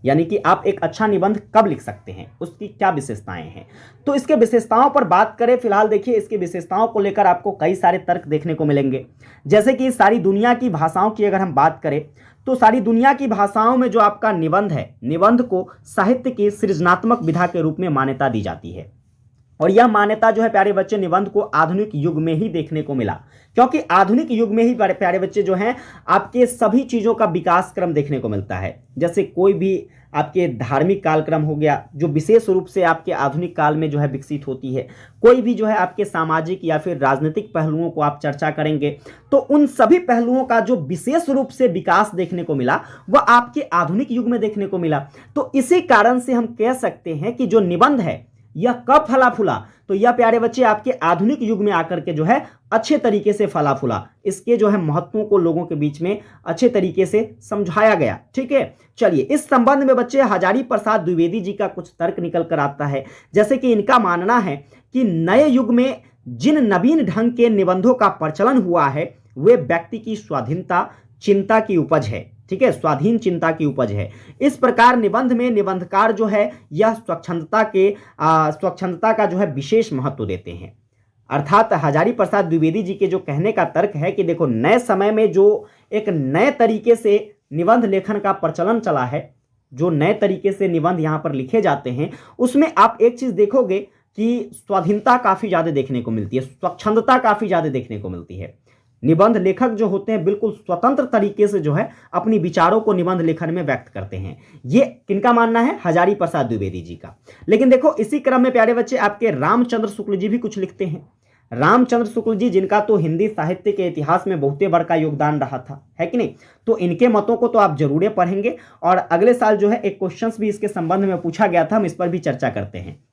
A: यानी कि आप एक अच्छा निबंध कब लिख सकते हैं, उसकी क्या विशेषताएं हैं। तो इसके विशेषताओं पर बात करें, फिलहाल देखिए इसकी विशेषताओं को लेकर आपको कई सारे तर्क देखने को मिलेंगे। जैसे कि सारी दुनिया की भाषाओं की अगर हम बात करें तो सारी दुनिया की भाषाओं में जो आपका निबंध है, निबंध को साहित्य की सृजनात्मक विधा के रूप में मान्यता दी जाती है। और यह मान्यता जो है प्यारे बच्चे, निबंध को आधुनिक युग में ही देखने को मिला, क्योंकि आधुनिक युग में ही प्यारे बच्चे जो हैं आपके सभी चीज़ों का विकास क्रम देखने को मिलता है। जैसे कोई भी आपके धार्मिक कालक्रम हो गया जो विशेष रूप से आपके आधुनिक काल में जो है विकसित होती है, कोई भी जो है आपके सामाजिक या फिर राजनीतिक पहलुओं को आप चर्चा करेंगे तो उन सभी पहलुओं का जो विशेष रूप से विकास देखने को मिला वह आपके आधुनिक युग में देखने को मिला। तो इसी कारण से हम कह सकते हैं कि जो निबंध है यह कब फला फूला, तो यह प्यारे बच्चे आपके आधुनिक युग में आकर के जो है अच्छे तरीके से फला फूला। इसके जो है महत्वों को लोगों के बीच में अच्छे तरीके से समझाया गया। ठीक है, चलिए इस संबंध में बच्चे हजारी प्रसाद द्विवेदी जी का कुछ तर्क निकल कर आता है। जैसे कि इनका मानना है कि नए युग में जिन नवीन ढंग के निबंधों का प्रचलन हुआ है वे व्यक्ति की स्वाधीनता चिंता की उपज है। ठीक है, स्वाधीन चिंता की उपज है। इस प्रकार निबंध में निबंधकार जो है यह स्वच्छंदता का जो है विशेष महत्व देते हैं। अर्थात हजारी प्रसाद द्विवेदी जी के जो कहने का तर्क है कि देखो नए समय में जो एक नए तरीके से निबंध लेखन का प्रचलन चला है, जो नए तरीके से निबंध यहाँ पर लिखे जाते हैं, उसमें आप एक चीज देखोगे कि स्वाधीनता काफी ज्यादा देखने को मिलती है, स्वच्छंदता काफी ज्यादा देखने को मिलती है। निबंध लेखक जो होते हैं बिल्कुल स्वतंत्र तरीके से जो है अपनी विचारों को निबंध लेखन में व्यक्त करते हैं। ये किनका मानना है? हजारी प्रसाद द्विवेदी जी का। लेकिन देखो इसी क्रम में प्यारे बच्चे आपके रामचंद्र शुक्ल जी भी कुछ लिखते हैं। रामचंद्र शुक्ल जी जिनका तो हिंदी साहित्य के इतिहास में बहुत बड़ा योगदान रहा था, है कि नहीं, तो इनके मतों को तो आप जरूर पढ़ेंगे और अगले साल जो है एक क्वेश्चन भी इसके संबंध में पूछा गया था, हम इस पर भी चर्चा करते हैं।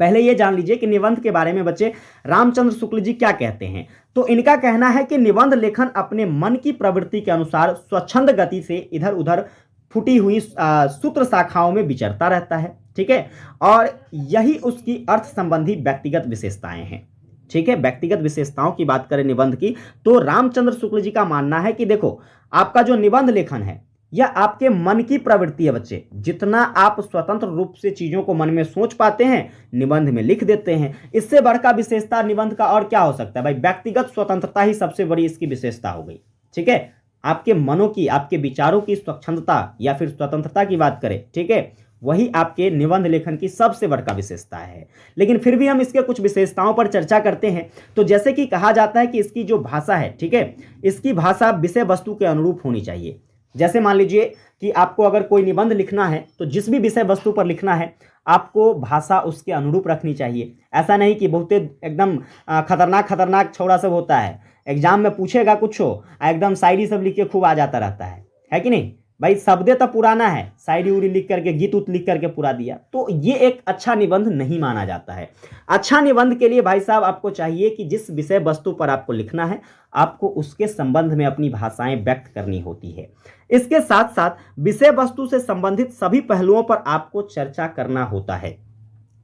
A: पहले ये जान लीजिए कि निबंध के बारे में बच्चे रामचंद्र शुक्ल जी क्या कहते हैं। तो इनका कहना है कि निबंध लेखन अपने मन की प्रवृत्ति के अनुसार स्वच्छंद गति से इधर उधर फूटी हुई सूत्र शाखाओं में विचरता रहता है। ठीक है, और यही उसकी अर्थ संबंधी व्यक्तिगत विशेषताएं हैं। ठीक है, व्यक्तिगत विशेषताओं की बात करें निबंध की तो रामचंद्र शुक्ल जी का मानना है कि देखो आपका जो निबंध लेखन है यह आपके मन की प्रवृत्ति है बच्चे। जितना आप स्वतंत्र रूप से चीजों को मन में सोच पाते हैं निबंध में लिख देते हैं। इससे बढ़कर विशेषता निबंध का और क्या हो सकता है भाई? व्यक्तिगत स्वतंत्रता ही सबसे बड़ी इसकी विशेषता हो गई। ठीक है, आपके मनों की, आपके विचारों की स्वच्छंदता या फिर स्वतंत्रता की बात करें, ठीक है, वही आपके निबंध लेखन की सबसे बड़ा विशेषता है। लेकिन फिर भी हम इसके कुछ विशेषताओं पर चर्चा करते हैं। तो जैसे कि कहा जाता है कि इसकी जो भाषा है, ठीक है, इसकी भाषा विषय वस्तु के अनुरूप होनी चाहिए। जैसे मान लीजिए कि आपको अगर कोई निबंध लिखना है तो जिस भी विषय वस्तु पर लिखना है आपको भाषा उसके अनुरूप रखनी चाहिए। ऐसा नहीं कि बहुत एकदम खतरनाक छौड़ा सब होता है, एग्जाम में पूछेगा कुछ हो एकदम शायरी सब लिख के खूब आ जाता रहता है कि नहीं भाई? शब्दे तो पुराना है, शायरी उरी लिख करके, गीत उत लिख करके पूरा दिया, तो ये एक अच्छा निबंध नहीं माना जाता है। अच्छा निबंध के लिए भाई साहब आपको चाहिए कि जिस विषय वस्तु पर आपको लिखना है आपको उसके संबंध में अपनी भाषाएं व्यक्त करनी होती है। इसके साथ साथ विषय वस्तु से संबंधित सभी पहलुओं पर आपको चर्चा करना होता है।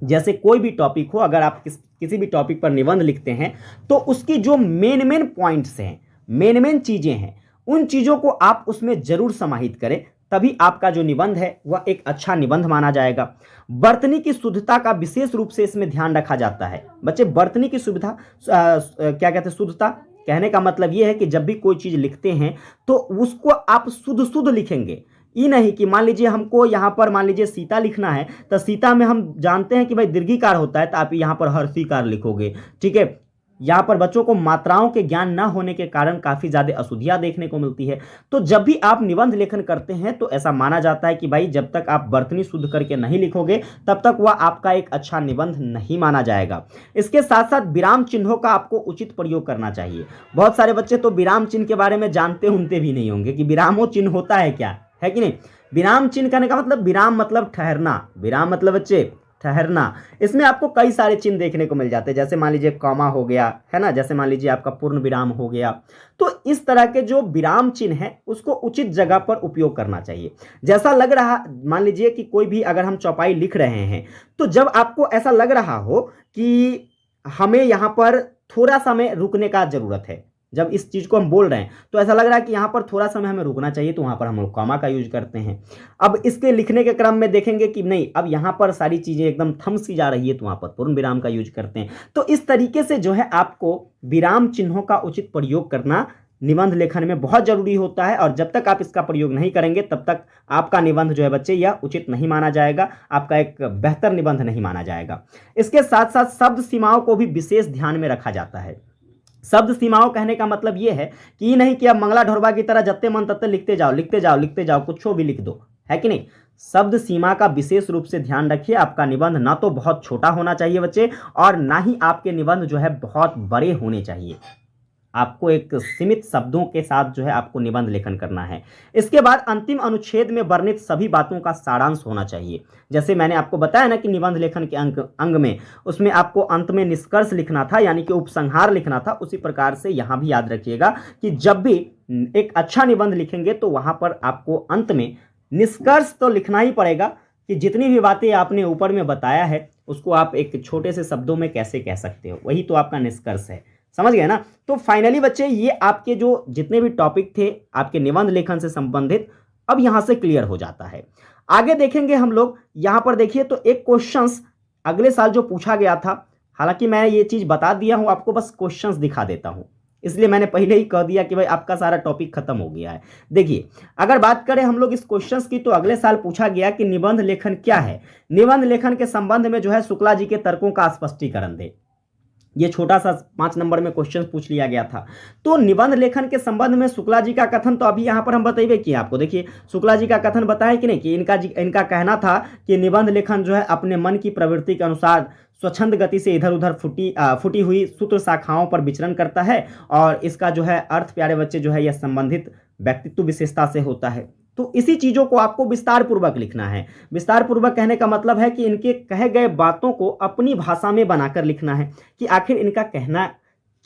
A: जैसे कोई भी टॉपिक हो, अगर आप किसी भी टॉपिक पर निबंध लिखते हैं तो उसकी जो मेन पॉइंट्स हैं, मेन चीजें हैं, उन चीजों को आप उसमें जरूर समाहित करें तभी आपका जो निबंध है वह एक अच्छा निबंध माना जाएगा। वर्तनी की शुद्धता का विशेष रूप से इसमें ध्यान रखा जाता है। बच्चे, वर्तनी की सुविधा क्या कहते हैं, शुद्धता, कहने का मतलब यह है कि जब भी कोई चीज लिखते हैं तो उसको आप शुद्ध शुद्ध लिखेंगे। ये नहीं कि मान लीजिए हमको यहाँ पर मान लीजिए सीता लिखना है, तो सीता में हम जानते हैं कि भाई दीर्घिकार होता है, तो आप यहाँ पर हर्षिकार लिखोगे। ठीक है, यहाँ पर बच्चों को मात्राओं के ज्ञान न होने के कारण काफी ज्यादा अशुद्धियां देखने को मिलती है। तो जब भी आप निबंध लेखन करते हैं तो ऐसा माना जाता है कि भाई जब तक आप वर्तनी शुद्ध करके नहीं लिखोगे तब तक वह आपका एक अच्छा निबंध नहीं माना जाएगा। इसके साथ साथ विराम चिन्हों का आपको उचित प्रयोग करना चाहिए। बहुत सारे बच्चे तो विराम चिन्ह के बारे में जानते उनते भी नहीं होंगे कि विरामो चिन्ह होता है क्या, है कि नहीं। विराम चिन्ह करने का मतलब, विराम मतलब ठहरना, विराम मतलब बच्चे ठहरना। इसमें आपको कई सारे चिन्ह देखने को मिल जाते हैं, जैसे मान लीजिए कॉमा हो गया, है ना, जैसे मान लीजिए आपका पूर्ण विराम हो गया। तो इस तरह के जो विराम चिन्ह है उसको उचित जगह पर उपयोग करना चाहिए। जैसा लग रहा, मान लीजिए कि कोई भी अगर हम चौपाई लिख रहे हैं तो जब आपको ऐसा लग रहा हो कि हमें यहां पर थोड़ा समय रुकने का जरूरत है, जब इस चीज को हम बोल रहे हैं तो ऐसा लग रहा है कि यहाँ पर थोड़ा समय हमें रुकना चाहिए, तो वहां पर हम लोग कॉमा का यूज करते हैं। अब इसके लिखने के क्रम में देखेंगे कि नहीं, अब यहाँ पर सारी चीजें एकदम थम सी जा रही है, तो वहां पर पूर्ण विराम का यूज करते हैं। तो इस तरीके से जो है आपको विराम चिन्हों का उचित प्रयोग करना निबंध लेखन में बहुत जरूरी होता है, और जब तक आप इसका प्रयोग नहीं करेंगे तब तक आपका निबंध जो है बच्चे यह उचित नहीं माना जाएगा, आपका एक बेहतर निबंध नहीं माना जाएगा। इसके साथ साथ शब्द सीमाओं को भी विशेष ध्यान में रखा जाता है। शब्द सीमाओं कहने का मतलब यह है कि ये नहीं कि अब मंगला ढोरबा की तरह जत्ते मन तत्ते लिखते जाओ लिखते जाओ लिखते जाओ, कुछ भी लिख दो, है कि नहीं। शब्द सीमा का विशेष रूप से ध्यान रखिए। आपका निबंध ना तो बहुत छोटा होना चाहिए बच्चे, और ना ही आपके निबंध जो है बहुत बड़े होने चाहिए। आपको एक सीमित शब्दों के साथ जो है आपको निबंध लेखन करना है। इसके बाद अंतिम अनुच्छेद में वर्णित सभी बातों का सारांश होना चाहिए। जैसे मैंने आपको बताया ना कि निबंध लेखन के अंग में उसमें आपको अंत में निष्कर्ष लिखना था, यानी कि उपसंहार लिखना था। उसी प्रकार से यहाँ भी याद रखिएगा कि जब भी एक अच्छा निबंध लिखेंगे तो वहां पर आपको अंत में निष्कर्ष तो लिखना ही पड़ेगा कि जितनी भी बातें आपने ऊपर में बताया है उसको आप एक छोटे से शब्दों में कैसे कह सकते हो, वही तो आपका निष्कर्ष है। समझ गए ना। तो फाइनली बच्चे ये आपके जो जितने भी टॉपिक थे आपके निबंध लेखन से संबंधित अब यहां से क्लियर हो जाता है। आगे देखेंगे हम लोग, यहां पर देखिए तो एक क्वेश्चंस अगले साल जो पूछा गया था, हालांकि मैं ये चीज बता दिया हूं आपको, बस क्वेश्चंस दिखा देता हूं, इसलिए मैंने पहले ही कह दिया कि भाई आपका सारा टॉपिक खत्म हो गया है। देखिए अगर बात करें हम लोग इस क्वेश्चंस की, तो अगले साल पूछा गया कि निबंध लेखन क्या है, निबंध लेखन के संबंध में जो है शुक्ला जी के तर्कों का स्पष्टीकरण दे। ये छोटा सा 5 नंबर में क्वेश्चन पूछ लिया गया था। तो निबंध लेखन के संबंध में शुक्ला जी का कथन तो अभी यहाँ पर हम बताइए कि आपको देखिए शुक्ला जी का कथन बताया कि नहीं, कि इनका कहना था कि निबंध लेखन जो है अपने मन की प्रवृत्ति के अनुसार स्वच्छंद गति से इधर उधर फूटी हुई सूत्र शाखाओं पर विचरण करता है, और इसका जो है अर्थ प्यारे बच्चे जो है यह संबंधित व्यक्तित्व विशेषता से होता है। तो इसी चीजों को आपको विस्तार पूर्वक लिखना है। विस्तार पूर्वक कहने का मतलब है कि इनके कहे गए बातों को अपनी भाषा में बनाकर लिखना है कि आखिर इनका कहना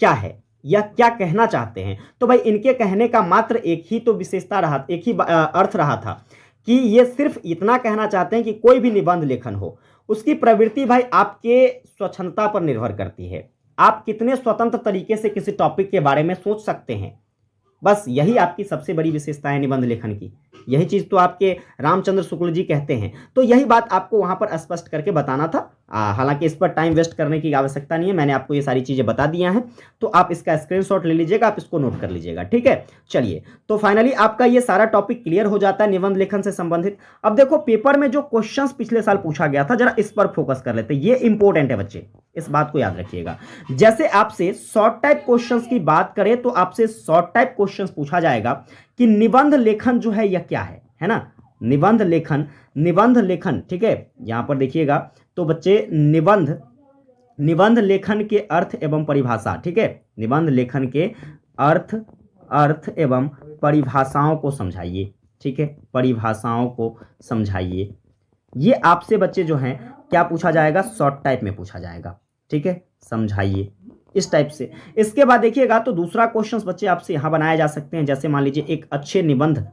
A: क्या है या क्या कहना चाहते हैं। तो भाई इनके कहने का मात्र एक ही तो विशेषता रहा, एक ही अर्थ रहा था कि ये सिर्फ इतना कहना चाहते हैं कि कोई भी निबंध लेखन हो उसकी प्रवृत्ति भाई आपके स्वच्छंदता पर निर्भर करती है। आप कितने स्वतंत्र तरीके से किसी टॉपिक के बारे में सोच सकते हैं, बस यही आपकी सबसे बड़ी विशेषता है निबंध लेखन की। यही चीज तो आपके रामचंद्र शुक्ल जी कहते हैं। तो यही बात आपको वहां पर स्पष्ट करके बताना था। हालांकि इस पर टाइम वेस्ट करने की आवश्यकता नहीं है, मैंने आपको ये सारी चीजें बता दिया हैं, तो आप इसका स्क्रीनशॉट ले लीजिएगा, आप इसको नोट कर लीजिएगा, ठीक है। चलिए, तो फाइनली आपका ये सारा टॉपिक क्लियर हो जाता है निबंध लेखन से संबंधित। अब देखो पेपर में जो क्वेश्चंस पिछले साल पूछा गया था, जरा इस पर फोकस कर लेते हैं, ये इंपॉर्टेंट है बच्चे, इस बात को याद रखिएगा। जैसे आपसे शॉर्ट टाइप क्वेश्चंस की बात करें तो आपसे शॉर्ट टाइप क्वेश्चंस पूछा जाएगा कि निबंध लेखन जो है यह क्या है ना। निबंध लेखन, ठीक है, यहां पर देखिएगा तो बच्चे निबंध लेखन के अर्थ एवं परिभाषा, ठीक है, निबंध लेखन के अर्थ एवं परिभाषाओं को समझाइए, ठीक है, परिभाषाओं को समझाइए। ये आपसे बच्चे जो हैं क्या पूछा जाएगा, शॉर्ट टाइप में पूछा जाएगा, ठीक है, समझाइए इस टाइप से। इसके बाद देखिएगा तो दूसरा क्वेश्चन बच्चे आपसे यहां बनाए जा सकते हैं, जैसे मान लीजिए एक अच्छे निबंध,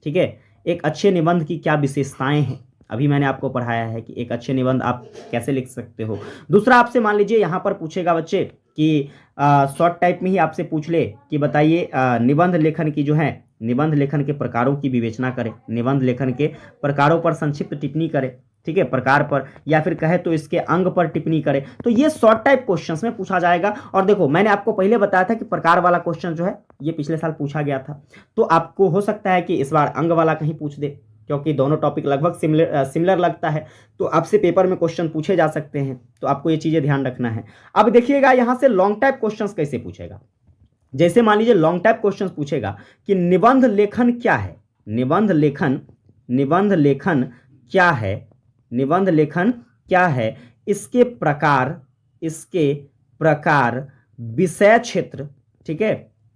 A: ठीक है, एक अच्छे निबंध की क्या विशेषताएं हैं, अभी मैंने आपको पढ़ाया है कि एक अच्छे निबंध आप कैसे लिख सकते हो। दूसरा आपसे मान लीजिए यहां पर पूछेगा बच्चे कि शॉर्ट टाइप में ही आपसे पूछ ले कि बताइए निबंध लेखन की जो है निबंध लेखन के प्रकारों की विवेचना करें, निबंध लेखन के प्रकारों पर संक्षिप्त टिप्पणी करें, ठीक है, प्रकार पर, या फिर कहे तो इसके अंग पर टिप्पणी करें। तो ये शॉर्ट टाइप क्वेश्चंस में पूछा जाएगा। और देखो मैंने आपको पहले बताया था कि प्रकार वाला क्वेश्चन जो है ये पिछले साल पूछा गया था, तो आपको हो सकता है कि इस बार अंग वाला कहीं पूछ दे, क्योंकि दोनों टॉपिक लगभग सिमिलर लगता है, तो आपसे पेपर में क्वेश्चन पूछे जा सकते हैं, तो आपको ये चीज़ें ध्यान रखना है। अब देखिएगा यहाँ से लॉन्ग टाइप क्वेश्चंस कैसे पूछेगा। जैसे मान लीजिए लॉन्ग टाइप क्वेश्चंस पूछेगा कि निबंध लेखन क्या है, निबंध लेखन क्या है, निबंध लेखन क्या है, इसके प्रकार विषय क्षेत्र, ठीक है,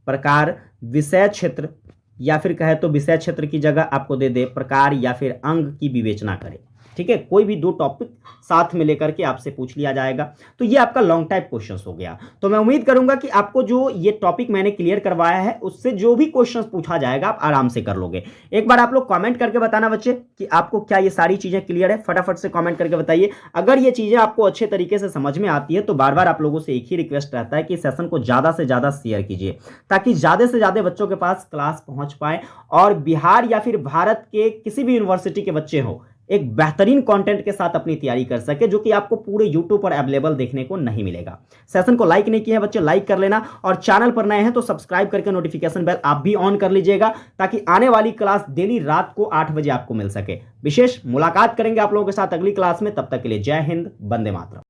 A: प्रकार विषय क्षेत्र, या फिर कहे तो विषय क्षेत्र की जगह आपको दे दे प्रकार या फिर अंग की विवेचना करें, ठीक है। कोई भी दो टॉपिक साथ में लेकर के आपसे पूछ लिया जाएगा। तो ये आपका लॉन्ग टाइप क्वेश्चंस हो गया। तो मैं उम्मीद करूंगा कि आपको जो ये टॉपिक मैंने क्लियर करवाया है उससे जो भी क्वेश्चंस पूछा जाएगा आप आराम से कर लोगे। एक बार आप लोग कमेंट करके बताना बच्चे कि आपको क्या ये सारी चीजें क्लियर है, फटाफट से कमेंट करके बताइए। अगर ये चीजें आपको अच्छे तरीके से समझ में आती है तो बार बार आप लोगों से एक ही रिक्वेस्ट रहता है कि सेशन को ज्यादा से ज्यादा शेयर कीजिए, ताकि ज्यादा से ज्यादा बच्चों के पास क्लास पहुंच पाए और बिहार या फिर भारत के किसी भी यूनिवर्सिटी के बच्चे हो एक बेहतरीन कंटेंट के साथ अपनी तैयारी कर सके, जो कि आपको पूरे YouTube पर अवेलेबल देखने को नहीं मिलेगा। सेशन को लाइक नहीं किया है बच्चे, लाइक कर लेना, और चैनल पर नए हैं तो सब्सक्राइब करके नोटिफिकेशन बेल आप भी ऑन कर लीजिएगा, ताकि आने वाली क्लास डेली रात को 8 बजे आपको मिल सके। विशेष मुलाकात करेंगे आप लोगों के साथ अगली क्लास में, तब तक के लिए जय हिंद, वंदे मातरम।